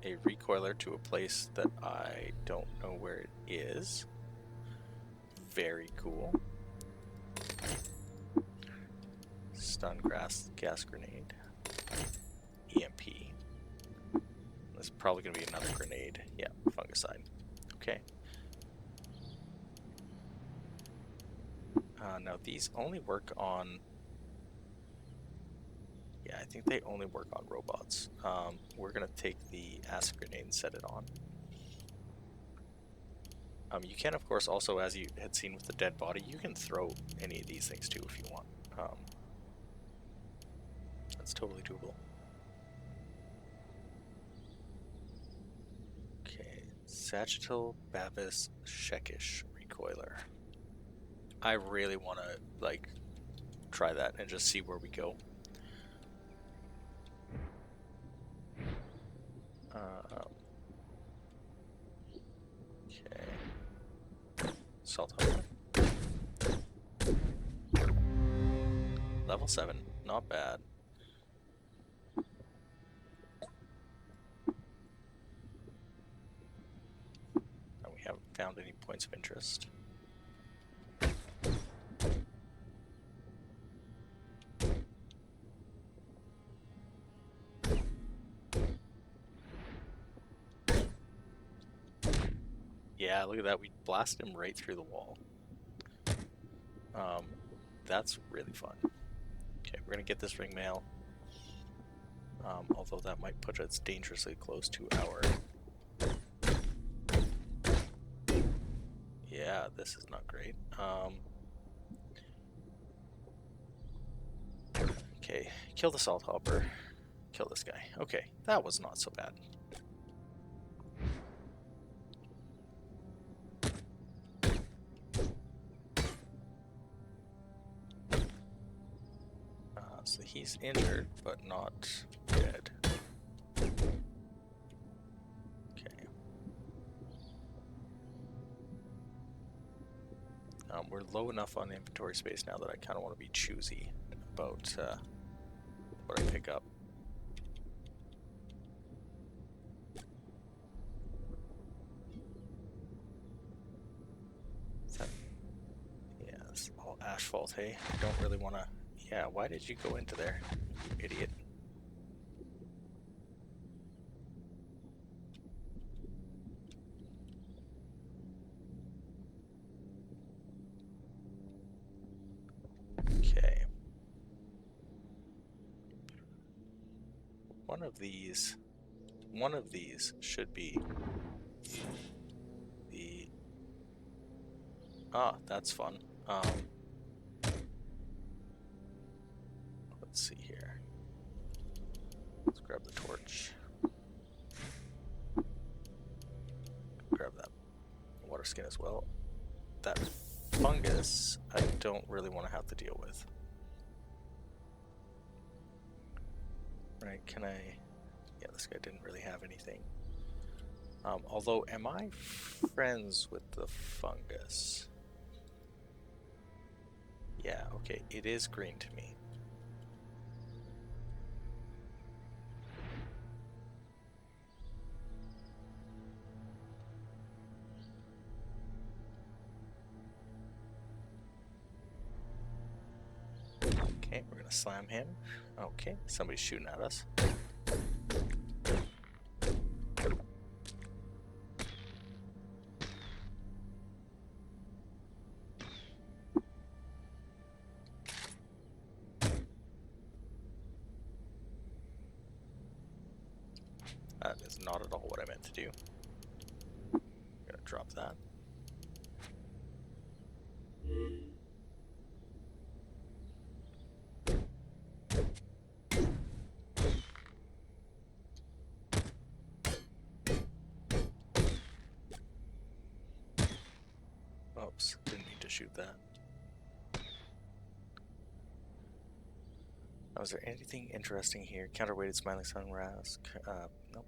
a recoiler to a place that I don't know where it is. Very cool. Stun gas grenade. EMP. This is probably going to be another grenade. Yeah, fungicide. Okay. Now these only work on... Yeah, I think they only work on robots. We're going to take the acid grenade and set it on. You can, of course, also, as you had seen with the dead body, you can throw any of these things too if you want. That's totally doable. Okay, Sagittal Bavis Shekish Recoiler. I really want to, like, try that and just see where we go. Okay. Salt hopper. Level 7, not bad. And we haven't found any points of interest. Yeah, look at that. We blasted him right through the wall. That's really fun. Okay, we're going to get this ring mail. Although that might put us dangerously close to our... Yeah, this is not great. Okay, kill the salt hopper. Kill this guy. Okay, that was not so bad. So he's injured, but not dead. Okay. We're low enough on inventory space now that I kind of want to be choosy about what I pick up. Yeah, it's all asphalt, hey? I don't really want to... Yeah, why did you go into there, you idiot? Okay. One of these should be the... Ah, that's fun. Let's see here. Let's grab the torch. Grab that water skin as well. That fungus, I don't really want to have to deal with. Right, can I... Yeah, this guy didn't really have anything. Although, am I friends with the fungus? Yeah, okay, it is green to me. Okay, we're gonna slam him. Okay, somebody's shooting at us. That is not at all what I meant to do. I'm gonna drop that. Oops, didn't mean to shoot that. Oh, is there anything interesting here? Counterweighted smiling sun rask. Nope.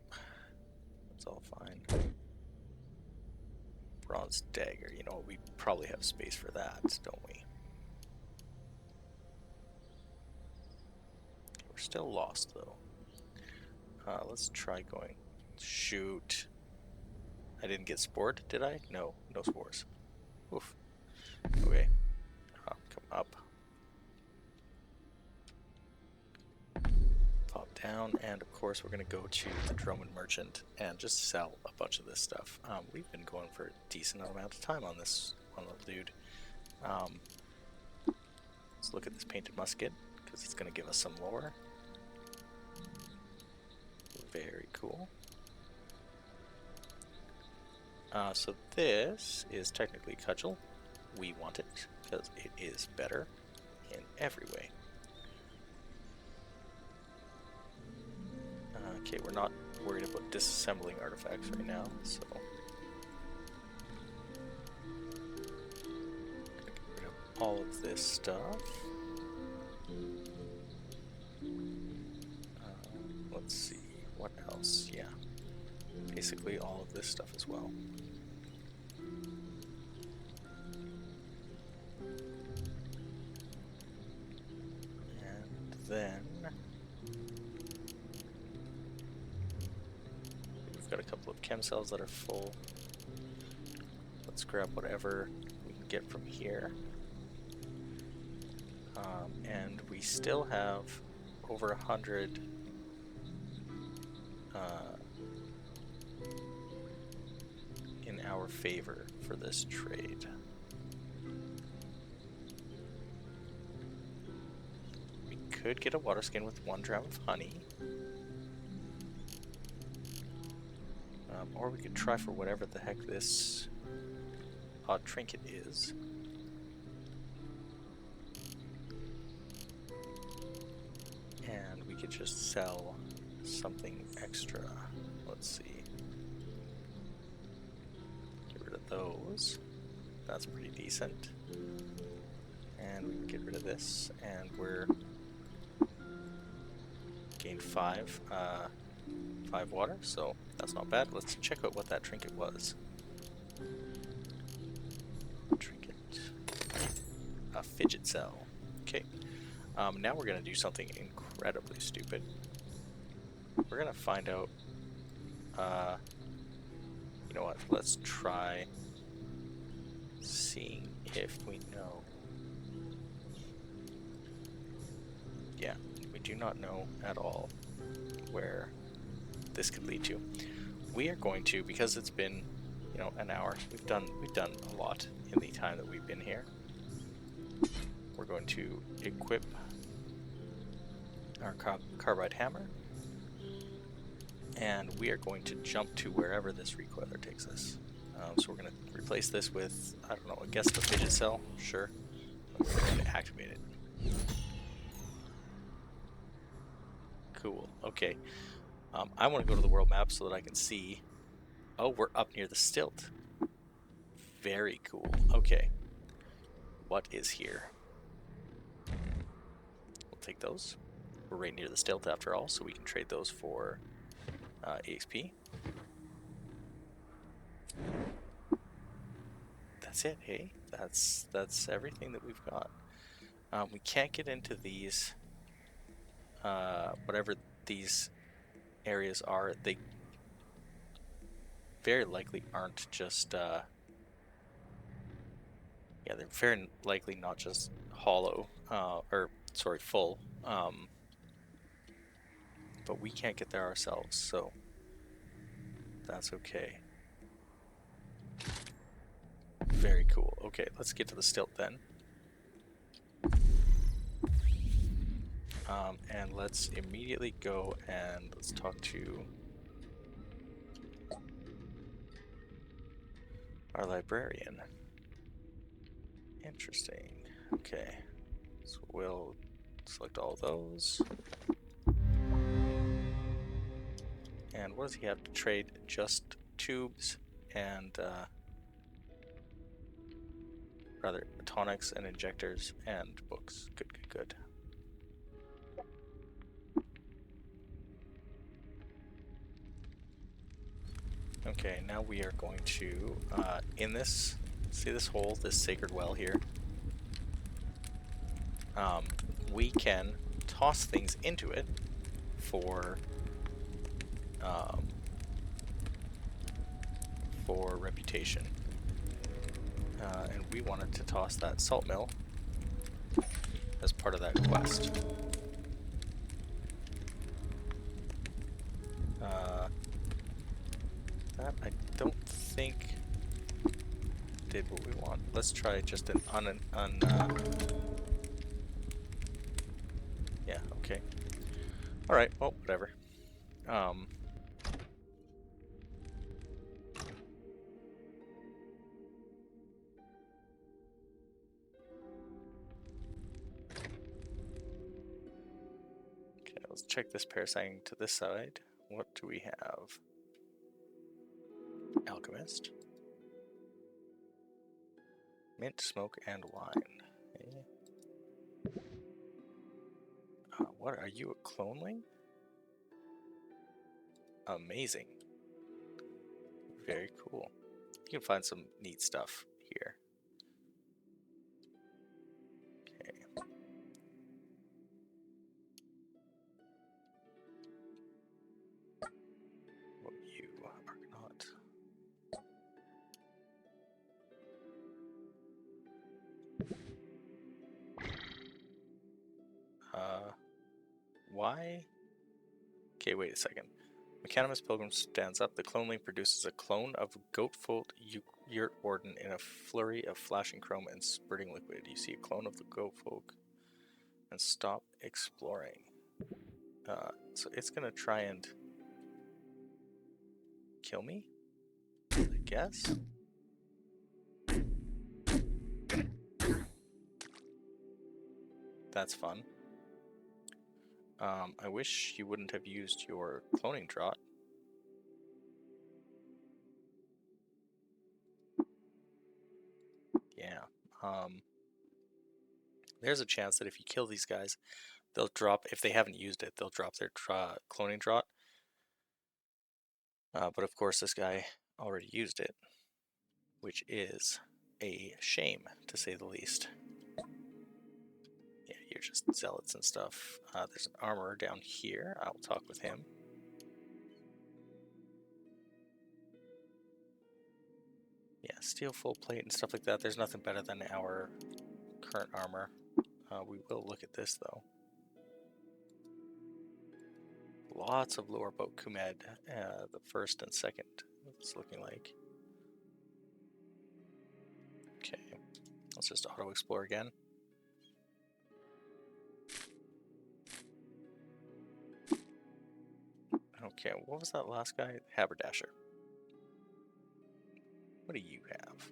That's all fine. Bronze dagger. You know, we probably have space for that, don't we? We're still lost, though. Let's try going. Shoot. I didn't get spored, did I? No, no spores. Oof. Okay. Come up. Pop down, and of course we're going to go to the Droman Merchant and just sell a bunch of this stuff. We've been going for a decent amount of time on this one little dude. Let's look at this painted musket, because it's going to give us some lore. Very cool. So this is technically cudgel. We want it, because it is better in every way. Okay, we're not worried about disassembling artifacts right now, so... Get rid of all of this stuff. Let's see, what else? Yeah. basically all of this stuff as well. And then we've got a couple of chem cells that are full. Let's grab whatever we can get from here. And we still have over 100 in our favor for this trade. We could get a water skin with 1 dram of honey. Or we could try for whatever the heck this odd trinket is. And we could just sell something extra. Let's see. Get rid of those. That's pretty decent. And we can get rid of this. And we're gained 5 water, so that's not bad. Let's check out what that trinket was. Trinket. A fidget cell. Okay. Now we're going to do something incredibly stupid. We're going to find out... you know what? Let's try seeing if we know. Yeah, we do not know at all where this could lead to. We are going to, because it's been, you know, an hour. We've done a lot in the time that we've been here. We're going to equip our carbide hammer, and we are going to jump to wherever this recoiler takes us. So we're going to replace this with, I don't know, I guess the fidget cell. Sure. And we're going to activate it. Cool. Okay. I want to go to the world map so that I can see. Oh, we're up near the stilt. Very cool. Okay. What is here? We'll take those. We're right near the stilt after all, so we can trade those for EXP. That's it, hey? That's everything that we've got. We can't get into these, whatever these areas are. They very likely aren't just, yeah, they're very likely not just hollow, or, sorry, full. But we can't get there ourselves, so that's okay. Very cool. Okay, let's get to the stilt then. And let's immediately go and let's talk to our librarian. Interesting. Okay, so we'll select all those. And what does he have to trade? Just tubes and rather tonics and injectors and books. Good, good, good. Okay, now we are going to, in this, see this hole, this sacred well here? We can toss things into it for reputation. And we wanted to toss that salt mill as part of that quest. That I don't think did what we want. Let's try just an yeah, okay. Alright, well, whatever. Okay, let's check this parasang to this side. What do we have? Alchemist. Mint, smoke, and wine. Okay. What, are you a cloneling? Amazing. Very cool. You can find some neat stuff here. Okay. Well, you are not. Why? Okay, wait a second. Mechanimist Pilgrim stands up. The cloneling produces a clone of Goatfold Yurt Warden in a flurry of flashing chrome and spurting liquid. You see a clone of the Goatfolk and stop exploring. So it's gonna try and kill me, I guess. That's fun. I wish you wouldn't have used your cloning draught. Yeah. There's a chance that if you kill these guys, they'll drop, if they haven't used it, they'll drop their cloning draught. But of course this guy already used it, which is a shame, to say the least. Yeah, you're just zealots and stuff. There's an armorer down here. I'll talk with him. Yeah, steel full plate and stuff like that. There's nothing better than our current armor. We will look at this though. Lots of lore about Kumed, the first and second, it's looking like. Okay, let's just auto-explore again. Okay, what was that last guy? Haberdasher. What do you have?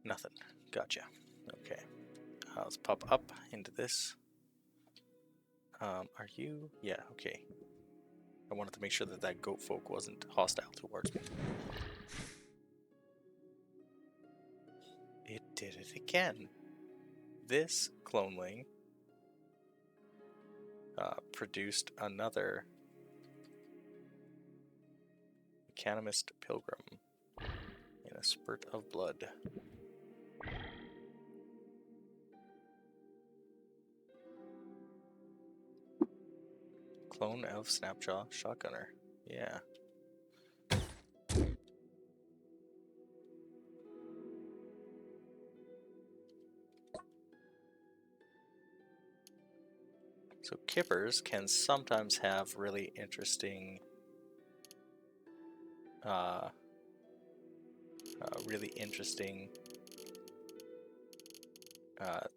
Nothing. Gotcha. Okay. Let's pop up into this. Are you? Yeah, okay. I wanted to make sure that that goat folk wasn't hostile towards me. It did it again. This cloneling produced another Mechanimist Pilgrim in a spurt of blood. Clone of Snapjaw Shotgunner. Yeah. So kippers can sometimes have really interesting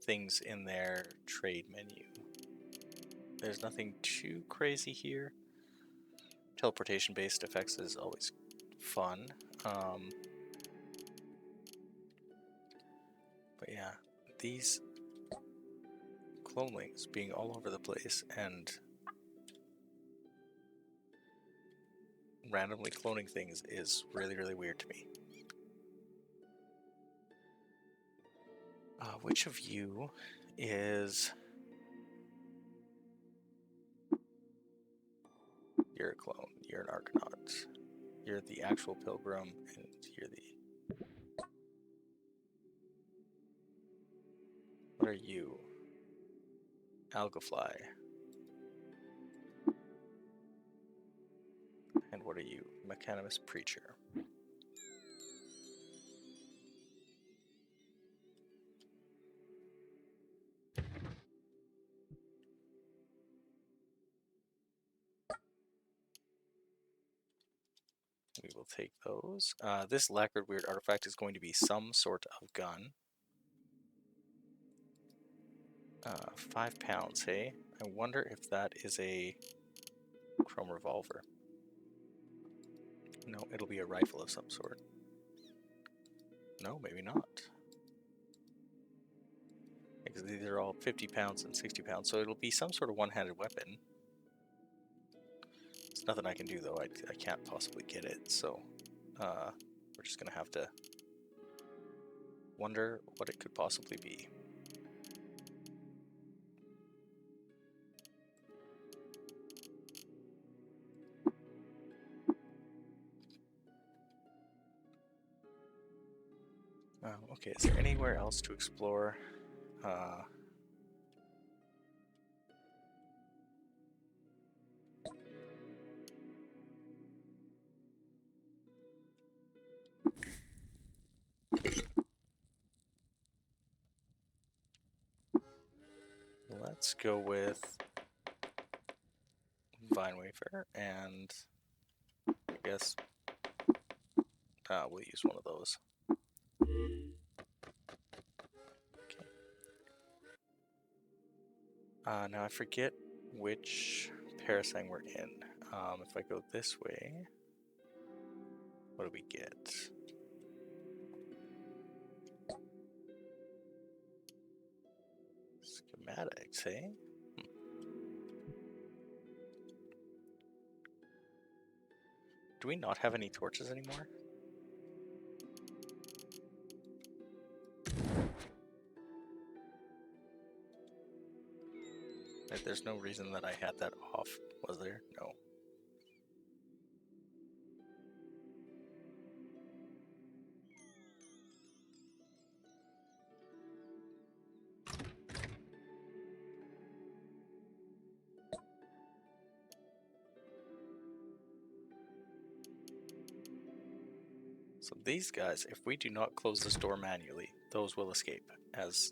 things in their trade menu. There's nothing too crazy here. Teleportation based effects is always fun. But yeah, these clonelings being all over the place and randomly cloning things is really, really weird to me. Which of you is... You're a clone, you're an Argonaut, you're the actual Pilgrim, and you're the... What are you? Algafly. And what are you? Mechanimist Preacher. We will take those. This lacquered weird artifact is going to be some sort of gun. 5 pounds, hey? I wonder if that is a chrome revolver. No, it'll be a rifle of some sort. No, maybe not. Because these are all 50 pounds and 60 pounds, so it'll be some sort of one-handed weapon. There's nothing I can do, though. I can't possibly get it, so we're just going to have to wonder what it could possibly be. Okay, is there anywhere else to explore? Let's go with Vine Wafer, and I guess we'll use one of those. Okay. Now I forget which parasang we're in. If I go this way, what do we get? Schematics, eh? Do we not have any torches anymore? There's no reason that I had that off, was there? No. So these guys, if we do not close this door manually, those will escape, as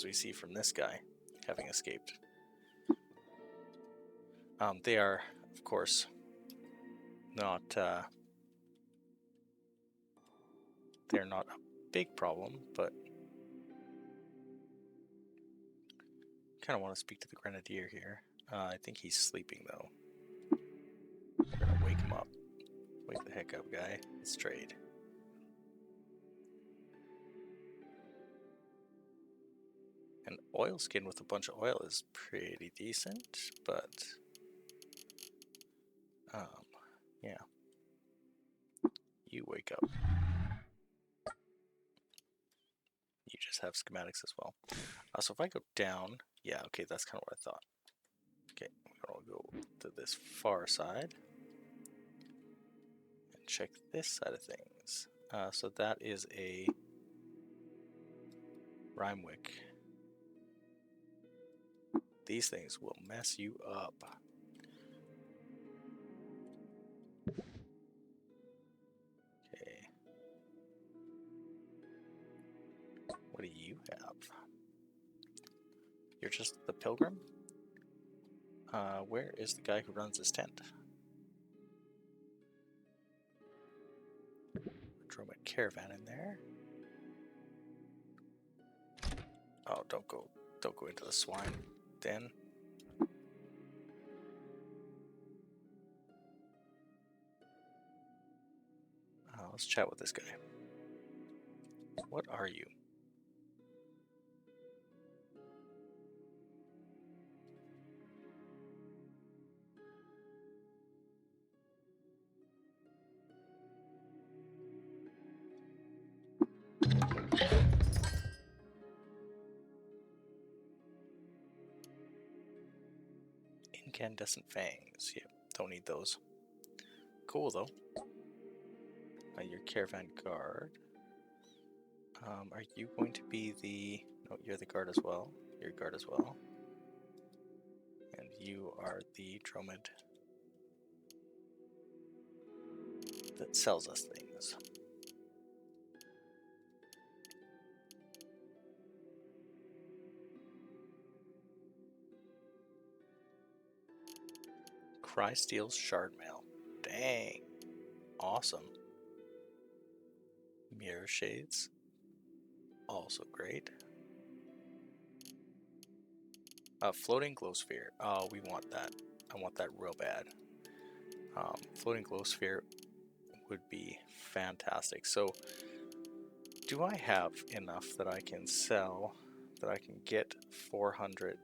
we see from this guy having escaped. They are, of course, not they're not a big problem, but kind of want to speak to the Grenadier here. I think he's sleeping though. We're gonna wake him up. Wake the heck up, guy. Let's trade. An oil skin with a bunch of oil is pretty decent, but yeah. You wake up. You just have schematics as well. So if I go down, yeah, okay, that's kind of what I thought. Okay, we're gonna go to this far side and check this side of things. So that is a Rhymewick. These things will mess you up. Okay. What do you have? You're just the pilgrim? Where is the guy who runs his tent? Throw my caravan in there. Oh, don't go into the swine den. Let's chat with this guy. What are you? Incandescent fangs. Yep, don't need those. Cool though. Your caravan guard. Are you going to be the... No, you're the guard as well. You're guard as well. And you are the dromid that sells us things. Crysteel's shard mail. Dang. Awesome. Mirror shades. Also great. Floating glow sphere. Oh, we want that. I want that real bad. Floating glow sphere would be fantastic. So, do I have enough that I can sell, that I can get 400?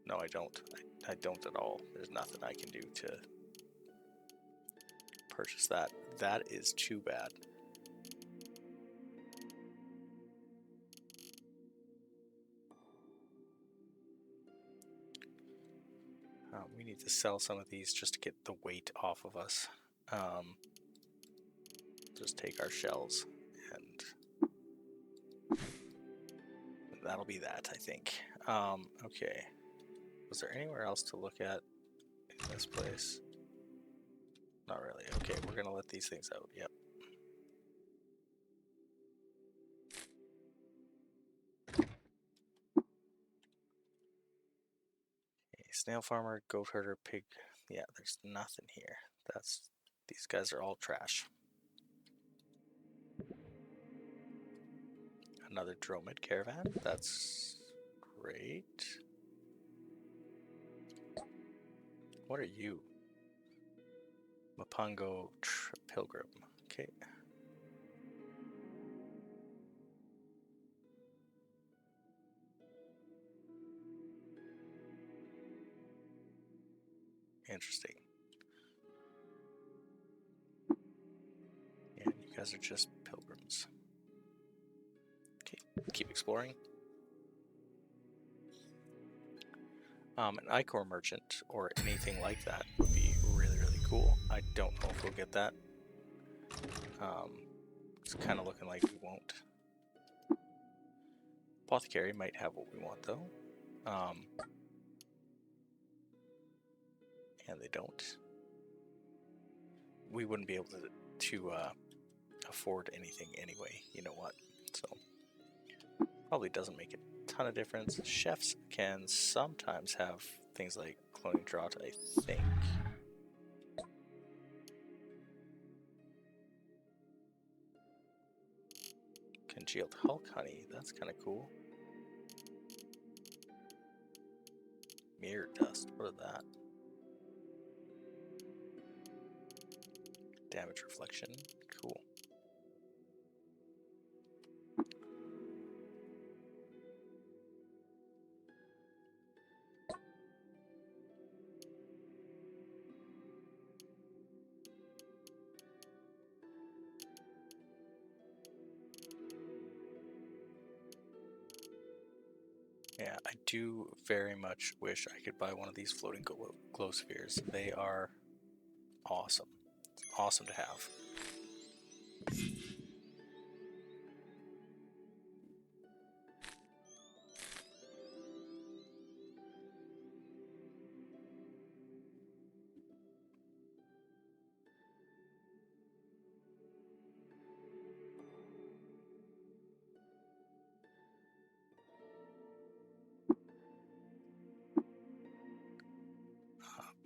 No, I don't. I don't at all. There's nothing I can do to purchase that. That is too bad. We need to sell some of these just to get the weight off of us. just take our shells, and that'll be that, I think. Okay. Was there anywhere else to look at in this place? Not really. Okay, we're gonna let these things out. Yep. Okay, snail farmer, goat herder, pig. Yeah, there's nothing here. These guys are all trash. Another dromid caravan. That's great. What are you? Mapungo pilgrim. Okay. Interesting. And you guys are just pilgrims. Okay, keep exploring. An ichor merchant or anything like that would be really, really cool. I don't know if we'll get that. It's kind of looking like we won't. Apothecary might have what we want though. And they don't. We wouldn't be able to afford anything anyway, you know what? So probably doesn't make a ton of difference. Chefs can sometimes have things like cloning draught, I think. Congealed Hulk honey, that's kind of cool. Mirror dust, what is that? Damage reflection, cool. Yeah, I do very much wish I could buy one of these floating glow spheres. They are awesome. It's awesome to have.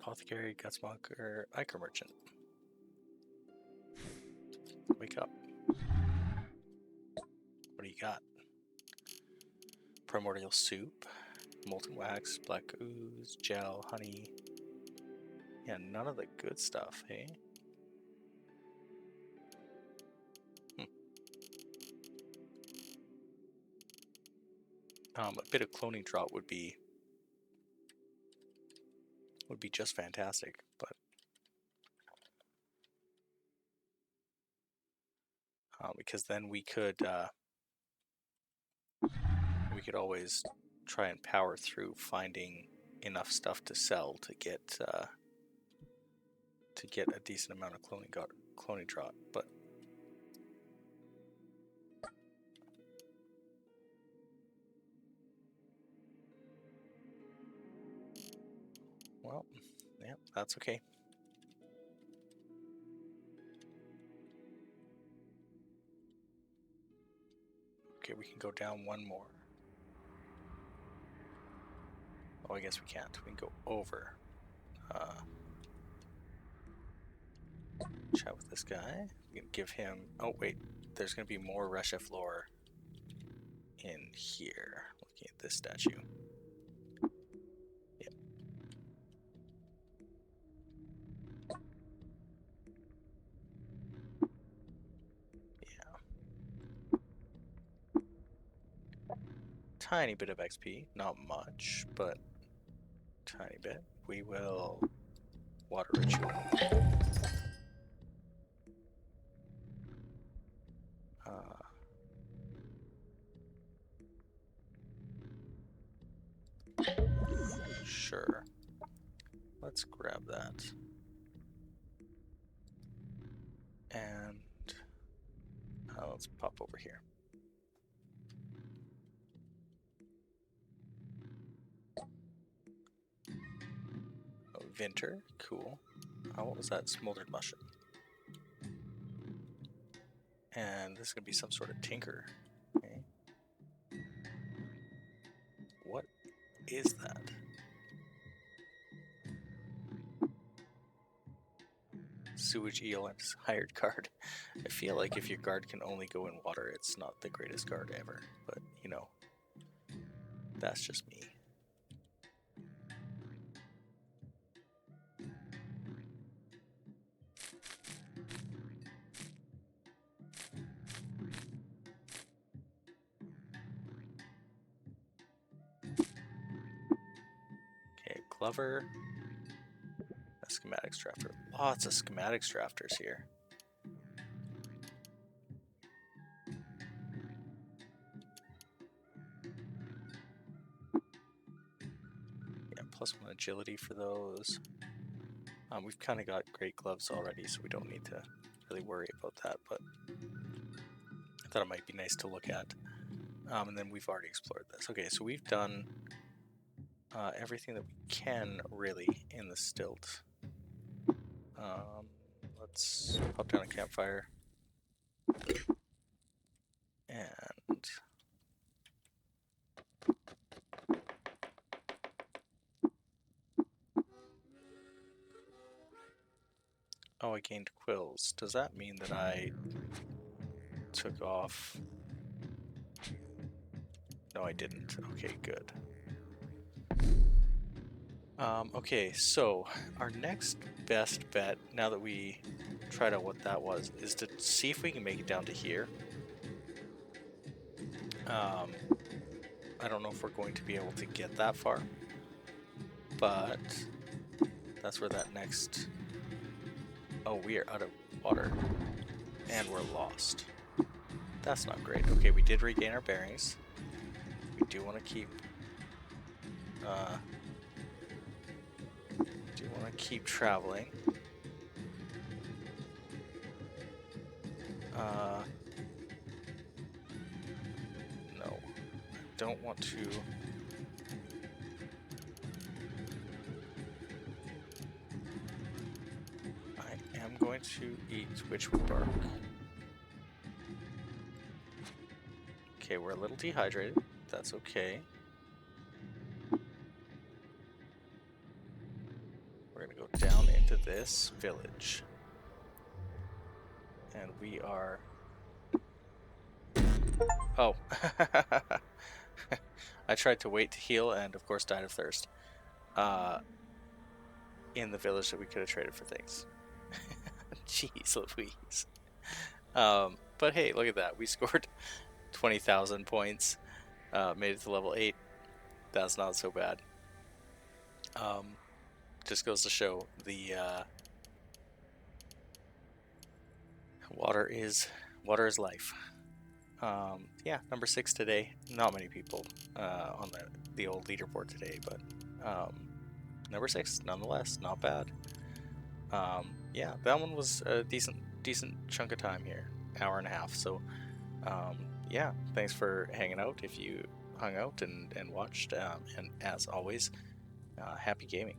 Apothecary, Gutsmonger, Ichor Merchant. Wake up. What do you got? Primordial soup, molten wax, black ooze, gel, honey. Yeah, none of the good stuff, hey? A bit of cloning draught would be just fantastic, but because then we could always try and power through finding enough stuff to sell to get a decent amount of cloning draught, but well, yeah, that's okay. Okay, we can go down one more. Oh, I guess we can't. We can go over. Chat with this guy. We can give him... Oh, wait. There's going to be more Reshef lore in here. Looking at this statue. Yep. Yeah. Tiny bit of XP. Not much, but tiny bit. We will... Water ritual. Sure. Let's grab that. And let's pop over here. Oh, Vinter, cool. What was that? Smoldered mushroom. And this is going to be some sort of tinker. Okay. What is that? Sewage eel and hired guard. I feel like if your guard can only go in water, it's not the greatest guard ever. But, you know, that's just me. Okay, Glover. A schematics drafter. Lots of schematics drafters here. Yeah, +1 agility for those. We've kind of got great gloves already, so we don't need to really worry about that, but I thought it might be nice to look at. And then we've already explored this. Okay, so we've done everything that we can, really, in the stilt. Let's pop down a campfire. And oh, I gained quills. Does that mean that I took off? No, I didn't. Okay, good. Okay, so our next best bet, now that we tried out what that was, is to see if we can make it down to here. I don't know if we're going to be able to get that far, but that's where that next... Oh, we are out of water, and we're lost. That's not great. Okay, we did regain our bearings. We do want to keep... traveling. No, I don't want to... I am going to eat witchwood bark. Okay, we're a little dehydrated. That's okay. We're gonna go down into this village. And we are... Oh. I tried to wait to heal and of course died of thirst. In the village that we could have traded for things. Jeez Louise. But hey, look at that. We scored 20,000 points. Made it to level 8. That's not so bad. Just goes to show the water is life. Yeah, number 6 today. Not many people on the old leaderboard today, but number 6 nonetheless, not bad. Yeah, that one was a decent chunk of time here, hour and a half. So yeah, thanks for hanging out if you hung out and watched, and as always, happy gaming.